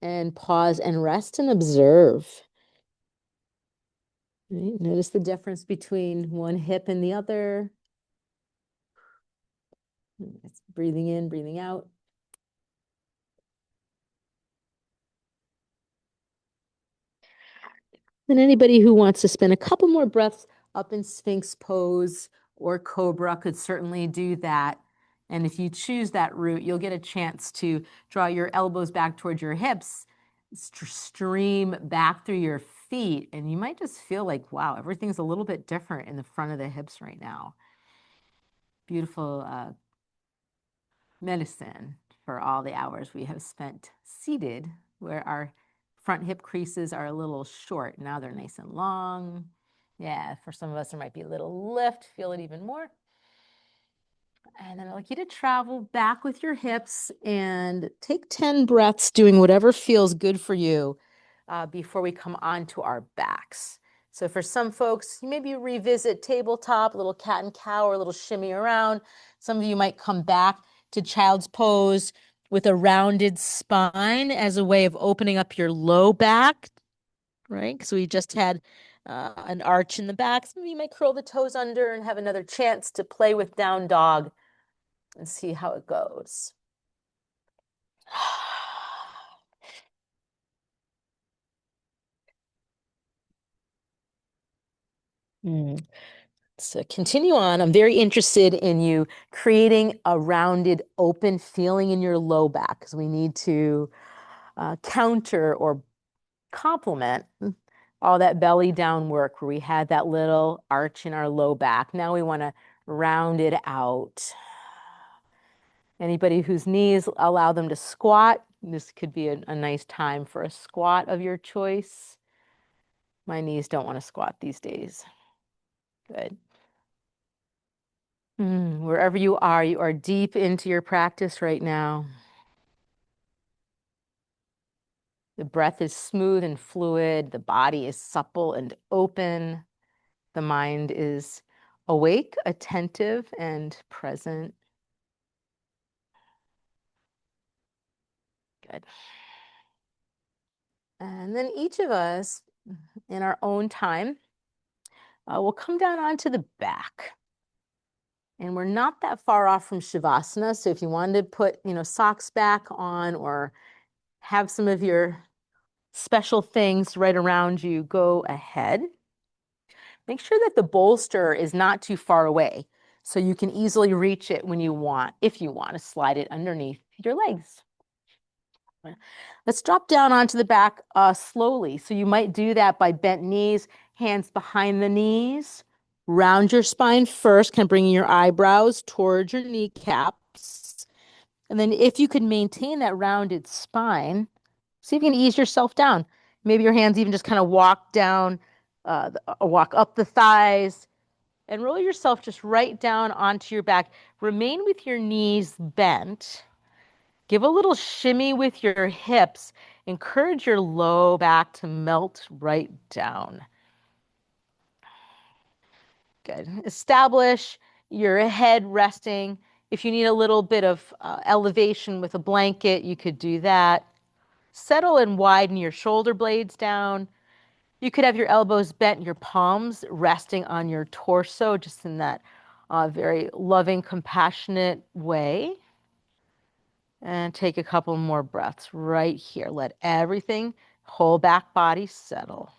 and pause and rest and observe. Right? Notice the difference between one hip and the other. It's breathing in, breathing out. And anybody who wants to spend a couple more breaths up in Sphinx pose or Cobra could certainly do that. And if you choose that route, you'll get a chance to draw your elbows back towards your hips, stream back through your feet, and you might just feel like, wow, everything's a little bit different in the front of the hips right now. Beautiful medicine for all the hours we have spent seated, where our front hip creases are a little short. Now they're nice and long. Yeah, for some of us, there might be a little lift. Feel it even more. And then I'd like you to travel back with your hips and take 10 breaths doing whatever feels good for you before we come on to our backs. So for some folks, you maybe revisit tabletop, a little cat and cow or a little shimmy around. Some of you might come back to child's pose with a rounded spine as a way of opening up your low back, right? Because we just had an arch in the back. Some of you might curl the toes under and have another chance to play with down dog and see how it goes. So continue on. I'm very interested in you creating a rounded, open feeling in your low back because we need to counter or complement all that belly down work where we had that little arch in our low back. Now we want to round it out. Anybody whose knees allow them to squat, this could be a nice time for a squat of your choice. My knees don't want to squat these days. Good. Wherever you are deep into your practice right now. The breath is smooth and fluid. The body is supple and open. The mind is awake, attentive, and present. Good. And then each of us, in our own time, will come down onto the back. And we're not that far off from Shavasana. So if you wanted to put, socks back on or have some of your special things right around you, go ahead. Make sure that the bolster is not too far away so you can easily reach it when you want, if you want to slide it underneath your legs. Let's drop down onto the back slowly. So you might do that by bent knees, hands behind the knees. Round your spine first, kind of bringing your eyebrows towards your kneecaps. And then if you can maintain that rounded spine, see if you can ease yourself down. Maybe your hands even just kind of walk down, walk up the thighs, and roll yourself just right down onto your back. Remain with your knees bent. Give a little shimmy with your hips. Encourage your low back to melt right down. Good. Establish your head resting. If you need a little bit of elevation with a blanket, you could do that. Settle and widen your shoulder blades down. You could have your elbows bent, your palms resting on your torso, just in that very loving, compassionate way. And take a couple more breaths right here. Let everything, whole back body settle.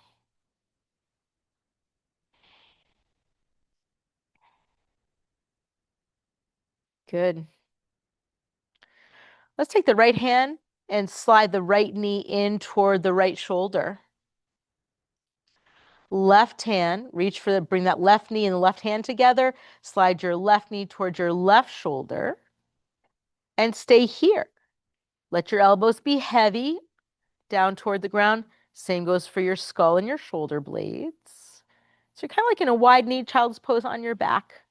Good. Let's take the right hand and slide the right knee in toward the right shoulder. Left hand, reach for bring that left knee and the left hand together. Slide your left knee towards your left shoulder and stay here. Let your elbows be heavy down toward the ground. Same goes for your skull and your shoulder blades. So you're kind of like in a wide knee child's pose on your back.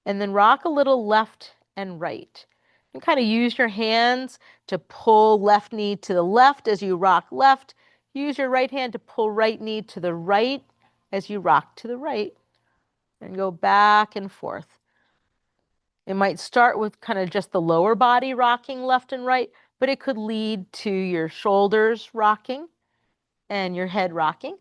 And then rock a little left and right. You kind of use your hands to pull left knee to the left as you rock left. Use your right hand to pull right knee to the right as you rock to the right. And go back and forth. It might start with kind of just the lower body rocking left and right, but it could lead to your shoulders rocking and your head rocking.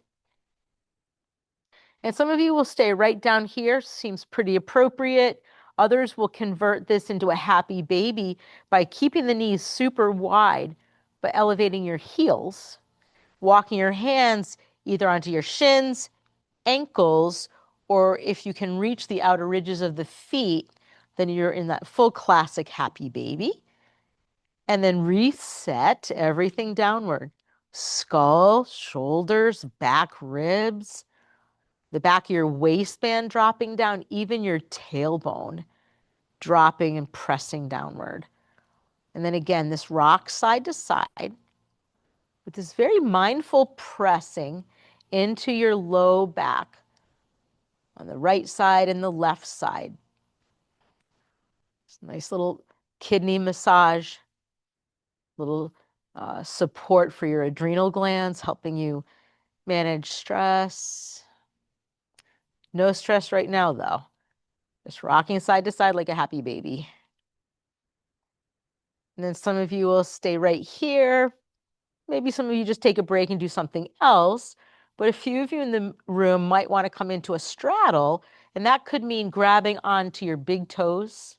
And some of you will stay right down here, seems pretty appropriate. Others will convert this into a happy baby by keeping the knees super wide, but elevating your heels, walking your hands either onto your shins, ankles, or if you can reach the outer ridges of the feet, then you're in that full classic happy baby. And then reset everything downward. Skull, shoulders, back ribs, the back of your waistband dropping down, even your tailbone dropping and pressing downward. And then again, this rock side to side with this very mindful pressing into your low back on the right side and the left side. It's a nice little kidney massage, little support for your adrenal glands, helping you manage stress. No stress right now, though. Just rocking side to side like a happy baby. And then some of you will stay right here. Maybe some of you just take a break and do something else. But a few of you in the room might want to come into a straddle, and that could mean grabbing onto your big toes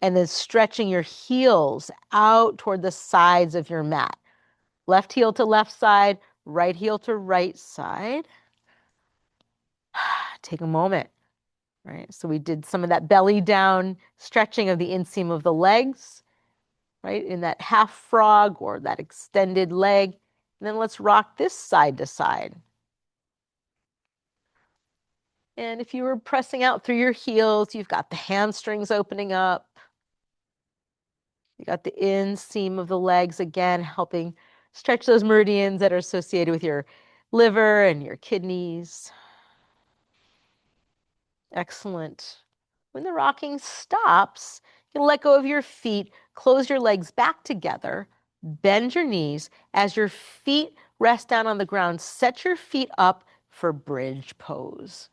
and then stretching your heels out toward the sides of your mat. Left heel to left side, right heel to right side. Take a moment, right? So we did some of that belly down stretching of the inseam of the legs, right? In that half frog or that extended leg. And then let's rock this side to side. And if you were pressing out through your heels, you've got the hamstrings opening up. You got the inseam of the legs again, helping stretch those meridians that are associated with your liver and your kidneys. Excellent. When the rocking stops, you can let go of your feet, close your legs back together, bend your knees. As your feet rest down on the ground, set your feet up for bridge pose.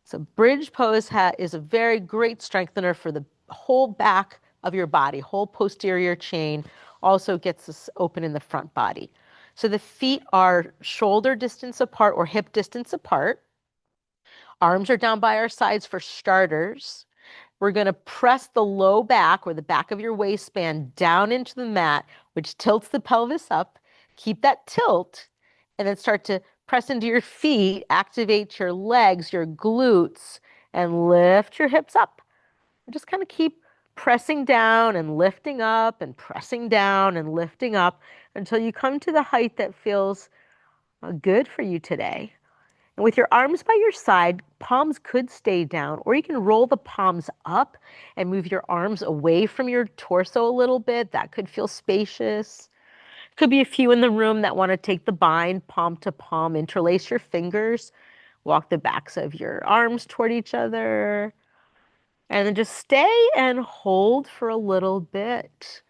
So bridge pose is a very great strengthener for the whole back of your body, whole posterior chain, also gets us open in the front body. So the feet are shoulder distance apart or hip distance apart. Arms are down by our sides for starters. We're going to press the low back or the back of your waistband down into the mat, which tilts the pelvis up. Keep that tilt and then start to press into your feet, activate your legs, your glutes, and lift your hips up. And just kind of keep pressing down and lifting up and pressing down and lifting up until you come to the height that feels good for you today. And with your arms by your side, palms could stay down, or you can roll the palms up and move your arms away from your torso a little bit. That could feel spacious. Could be a few in the room that want to take the bind, palm to palm, interlace your fingers. Walk the backs of your arms toward each other. And then just stay and hold for a little bit.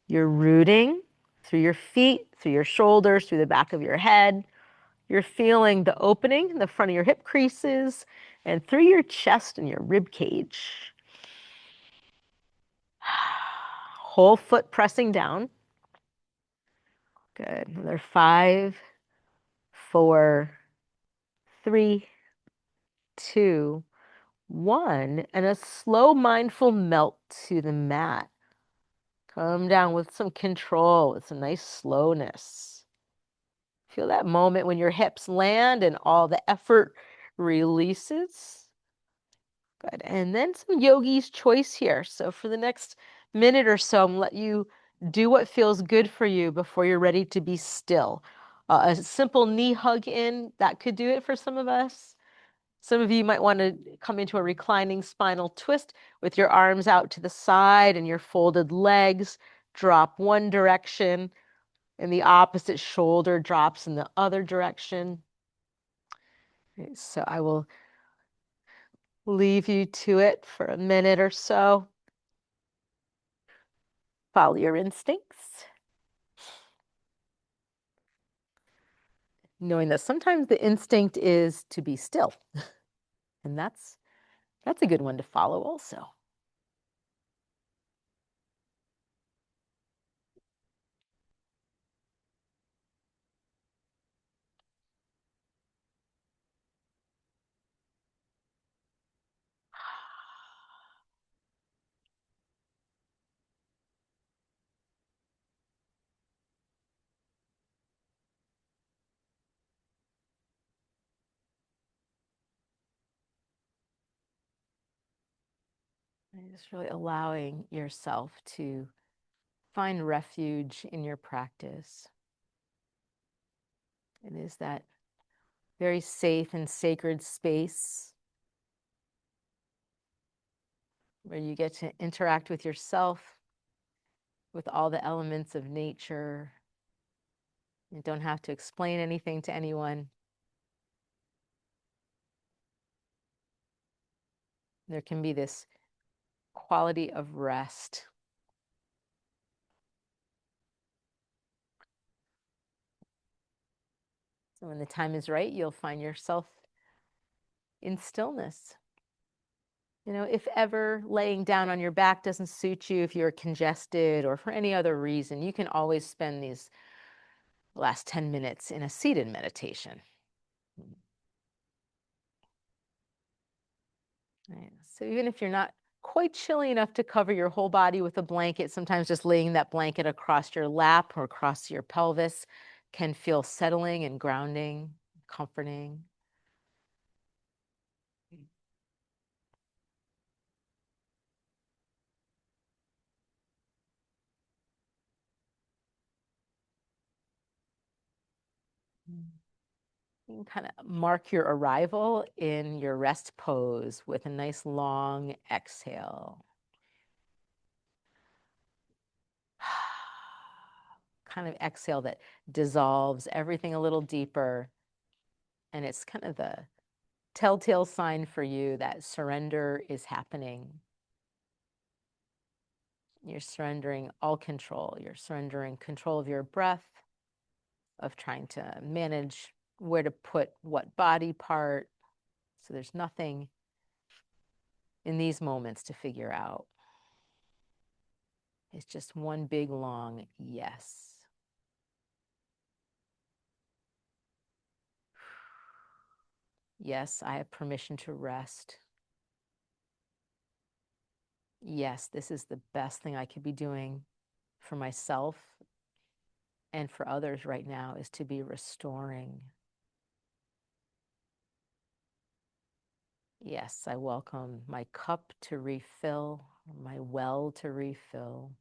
You're rooting through your feet, through your shoulders, through the back of your head. You're feeling the opening in the front of your hip creases and through your chest and your rib cage. Whole foot pressing down. Good. Another 5, 4, 3, 2, 1. And a slow, mindful melt to the mat. Come down with some control, with some nice slowness. Feel that moment when your hips land and all the effort releases. Good. And then some yogi's choice here. So for the next minute or so, I'm going to let you do what feels good for you before you're ready to be still. A simple knee hug in, that could do it for some of us. Some of you might want to come into a reclining spinal twist with your arms out to the side and your folded legs drop one direction and the opposite shoulder drops in the other direction. So I will leave you to it for a minute or so. Follow your instincts, knowing that sometimes the instinct is to be still. And that's a good one to follow also. And just really allowing yourself to find refuge in your practice. It is that very safe and sacred space where you get to interact with yourself, with all the elements of nature. You don't have to explain anything to anyone. There can be this quality of rest. So when the time is right, you'll find yourself in stillness. You know, if ever laying down on your back doesn't suit you, if you're congested or for any other reason, you can always spend these last 10 minutes in a seated meditation. Right. So even if you're not quite chilly enough to cover your whole body with a blanket, sometimes just laying that blanket across your lap or across your pelvis can feel settling and grounding, comforting. You can kind of mark your arrival in your rest pose with a nice long exhale. Kind of exhale that dissolves everything a little deeper. And it's kind of the telltale sign for you that surrender is happening. You're surrendering all control. You're surrendering control of your breath, of trying to manage where to put what body part. So there's nothing in these moments to figure out. It's just one big long yes. Yes, I have permission to rest. Yes, this is the best thing I could be doing for myself and for others right now, is to be restoring. Yes, I welcome my cup to refill, my well to refill.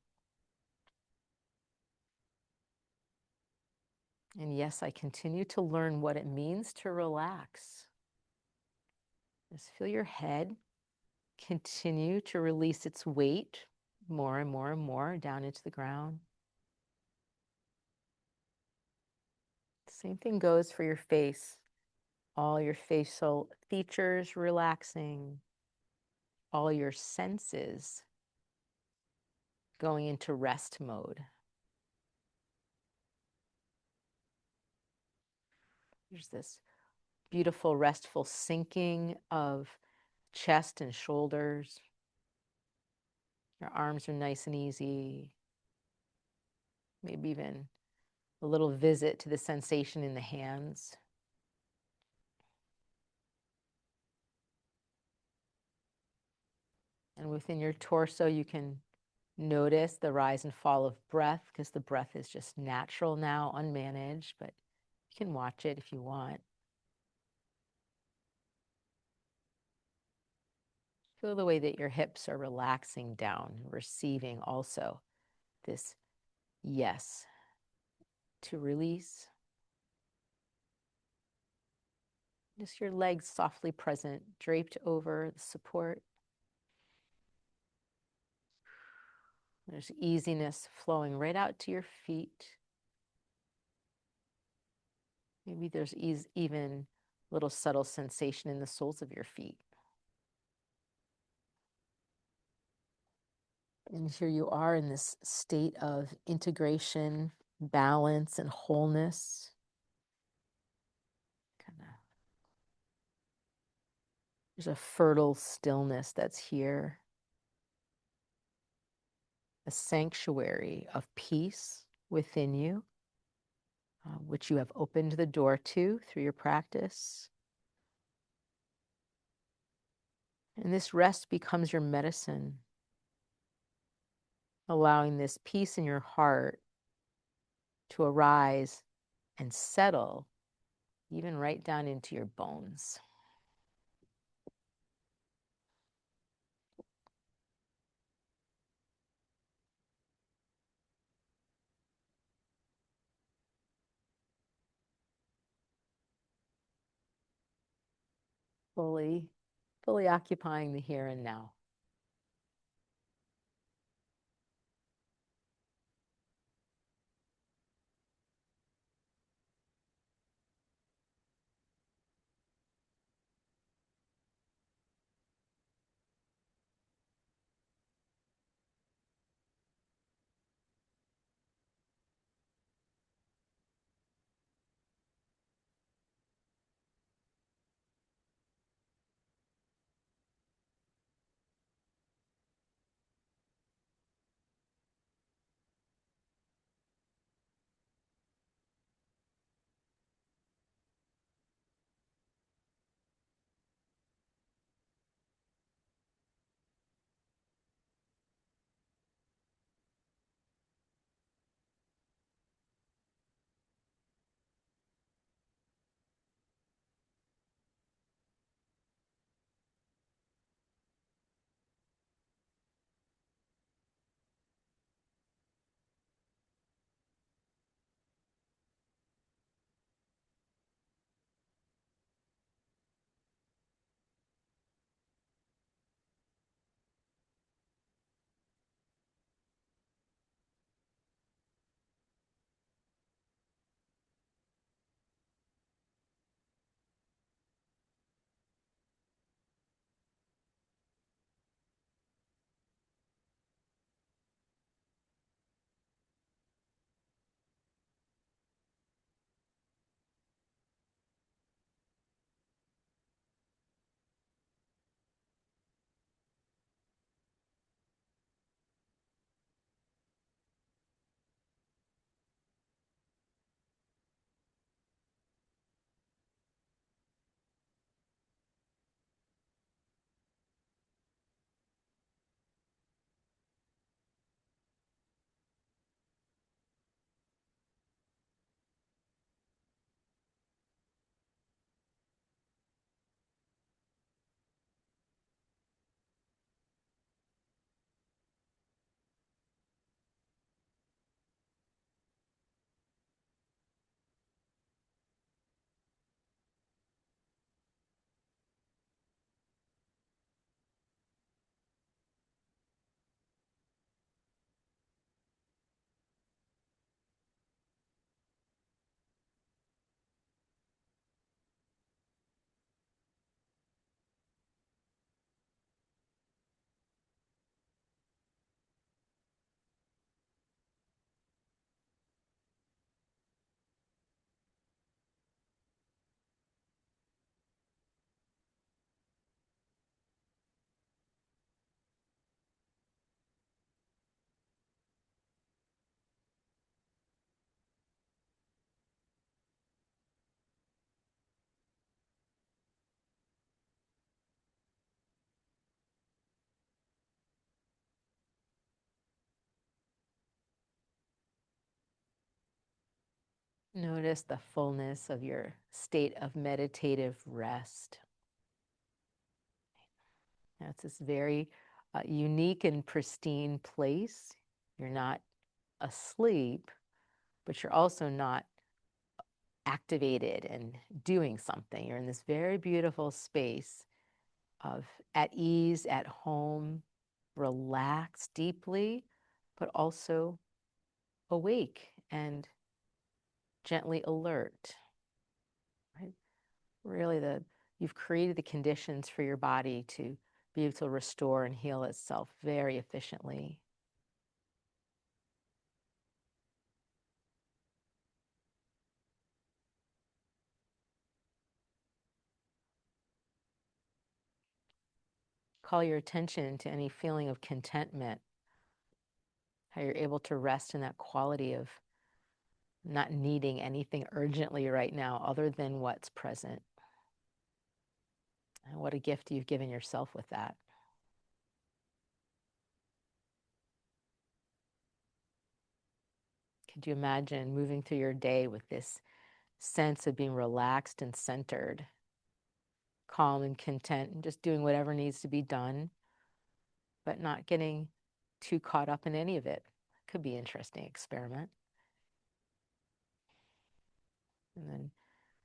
And yes, I continue to learn what it means to relax. Just feel your head continue to release its weight more and more and more down into the ground. Same thing goes for your face. All your facial features relaxing, all your senses going into rest mode. There's this beautiful, restful sinking of chest and shoulders. Your arms are nice and easy. Maybe even a little visit to the sensation in the hands. And within your torso, you can notice the rise and fall of breath, because the breath is just natural now, unmanaged, but you can watch it if you want. Feel the way that your hips are relaxing down, receiving also this yes to release. Just your legs softly present, draped over the support. There's easiness flowing right out to your feet. Maybe there's even little subtle sensation in the soles of your feet. And here you are in this state of integration, balance, and wholeness. There's a fertile stillness that's here, a sanctuary of peace within you, which you have opened the door to through your practice. And this rest becomes your medicine, allowing this peace in your heart to arise and settle even right down into your bones. Fully occupying the here and now. Notice the fullness of your state of meditative rest. That's this very unique and pristine place. You're not asleep, but you're also not activated and doing something. You're in this very beautiful space of at ease, at home, relaxed deeply, but also awake and gently alert. Right? Really, you've created the conditions for your body to be able to restore and heal itself very efficiently. Call your attention to any feeling of contentment, how you're able to rest in that quality of not needing anything urgently right now other than what's present. And what a gift you've given yourself with that. Could you imagine moving through your day with this sense of being relaxed and centered, calm and content, and just doing whatever needs to be done, but not getting too caught up in any of it? Could be an interesting experiment. And then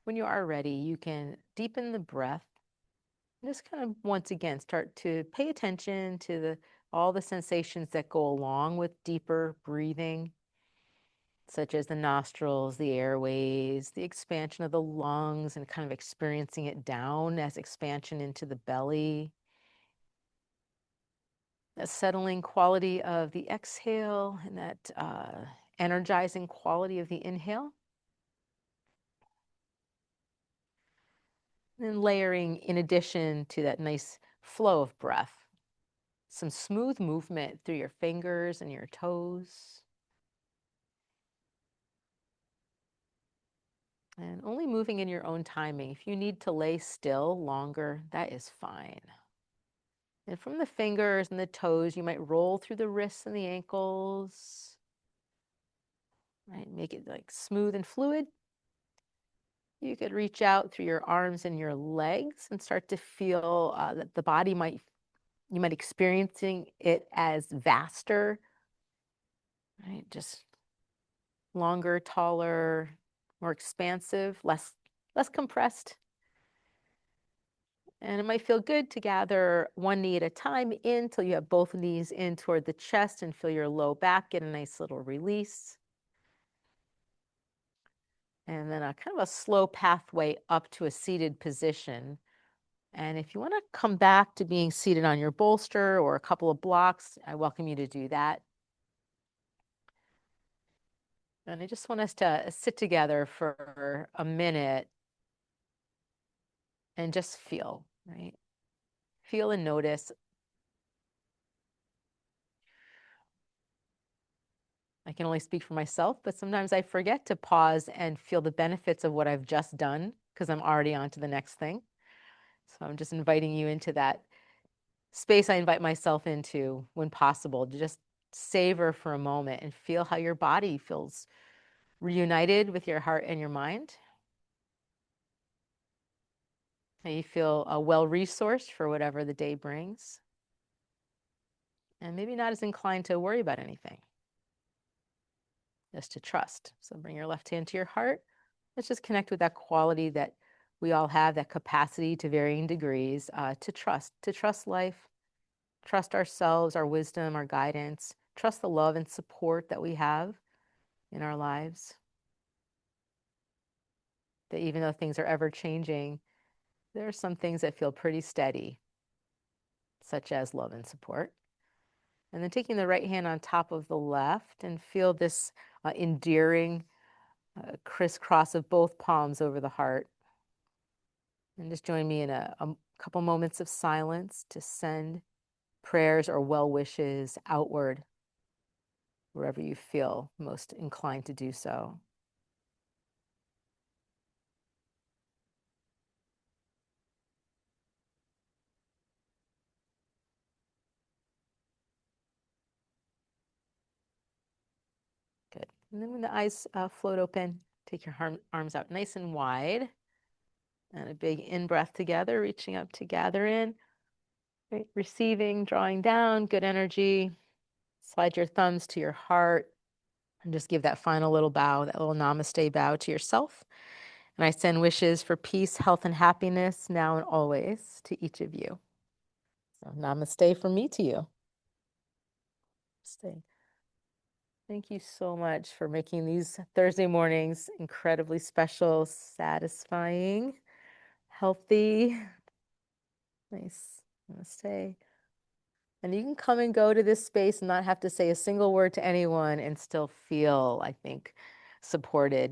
when you are ready, you can deepen the breath. Just kind of once again start to pay attention to all the sensations that go along with deeper breathing, such as the nostrils, the airways, the expansion of the lungs, and kind of experiencing it down as expansion into the belly. That settling quality of the exhale and that energizing quality of the inhale. And then layering, in addition to that nice flow of breath, some smooth movement through your fingers and your toes. And only moving in your own timing. If you need to lay still longer, that is fine. And from the fingers and the toes, you might roll through the wrists and the ankles. Right? Make it like smooth and fluid. You could reach out through your arms and your legs and start to feel that the body you might experiencing it as vaster, right? Just longer, taller, more expansive, less compressed. And it might feel good to gather one knee at a time in till you have both knees in toward the chest and feel your low back get a nice little release. And then a kind of a slow pathway up to a seated position. And if you want to come back to being seated on your bolster or a couple of blocks, I welcome you to do that. And I just want us to sit together for a minute and just feel, right? Feel and notice. I can only speak for myself, but sometimes I forget to pause and feel the benefits of what I've just done because I'm already on to the next thing. So I'm just inviting you into that space I invite myself into when possible, to just savor for a moment and feel how your body feels reunited with your heart and your mind. How you feel well-resourced for whatever the day brings. And maybe not as inclined to worry about anything. Just to trust. So bring your left hand to your heart. Let's just connect with that quality that we all have, that capacity to varying degrees, to trust life, trust ourselves, our wisdom, our guidance, trust the love and support that we have in our lives. That even though things are ever changing, there are some things that feel pretty steady, such as love and support. And then taking the right hand on top of the left and feel this endearing crisscross of both palms over the heart. And just join me in a couple moments of silence to send prayers or well wishes outward wherever you feel most inclined to do so. Good. And then when the eyes float open, Take your arms out nice and wide. And a big in-breath together, reaching up to gather in. Right? Receiving, drawing down, good energy. Slide your thumbs to your heart. And just give that final little bow, that little namaste bow to yourself. And I send wishes for peace, health, and happiness now and always to each of you. So namaste from me to you. Namaste. Thank you so much for making these Thursday mornings incredibly special, satisfying, healthy. Nice. Namaste. And you can come and go to this space and not have to say a single word to anyone and still feel, I think, supported.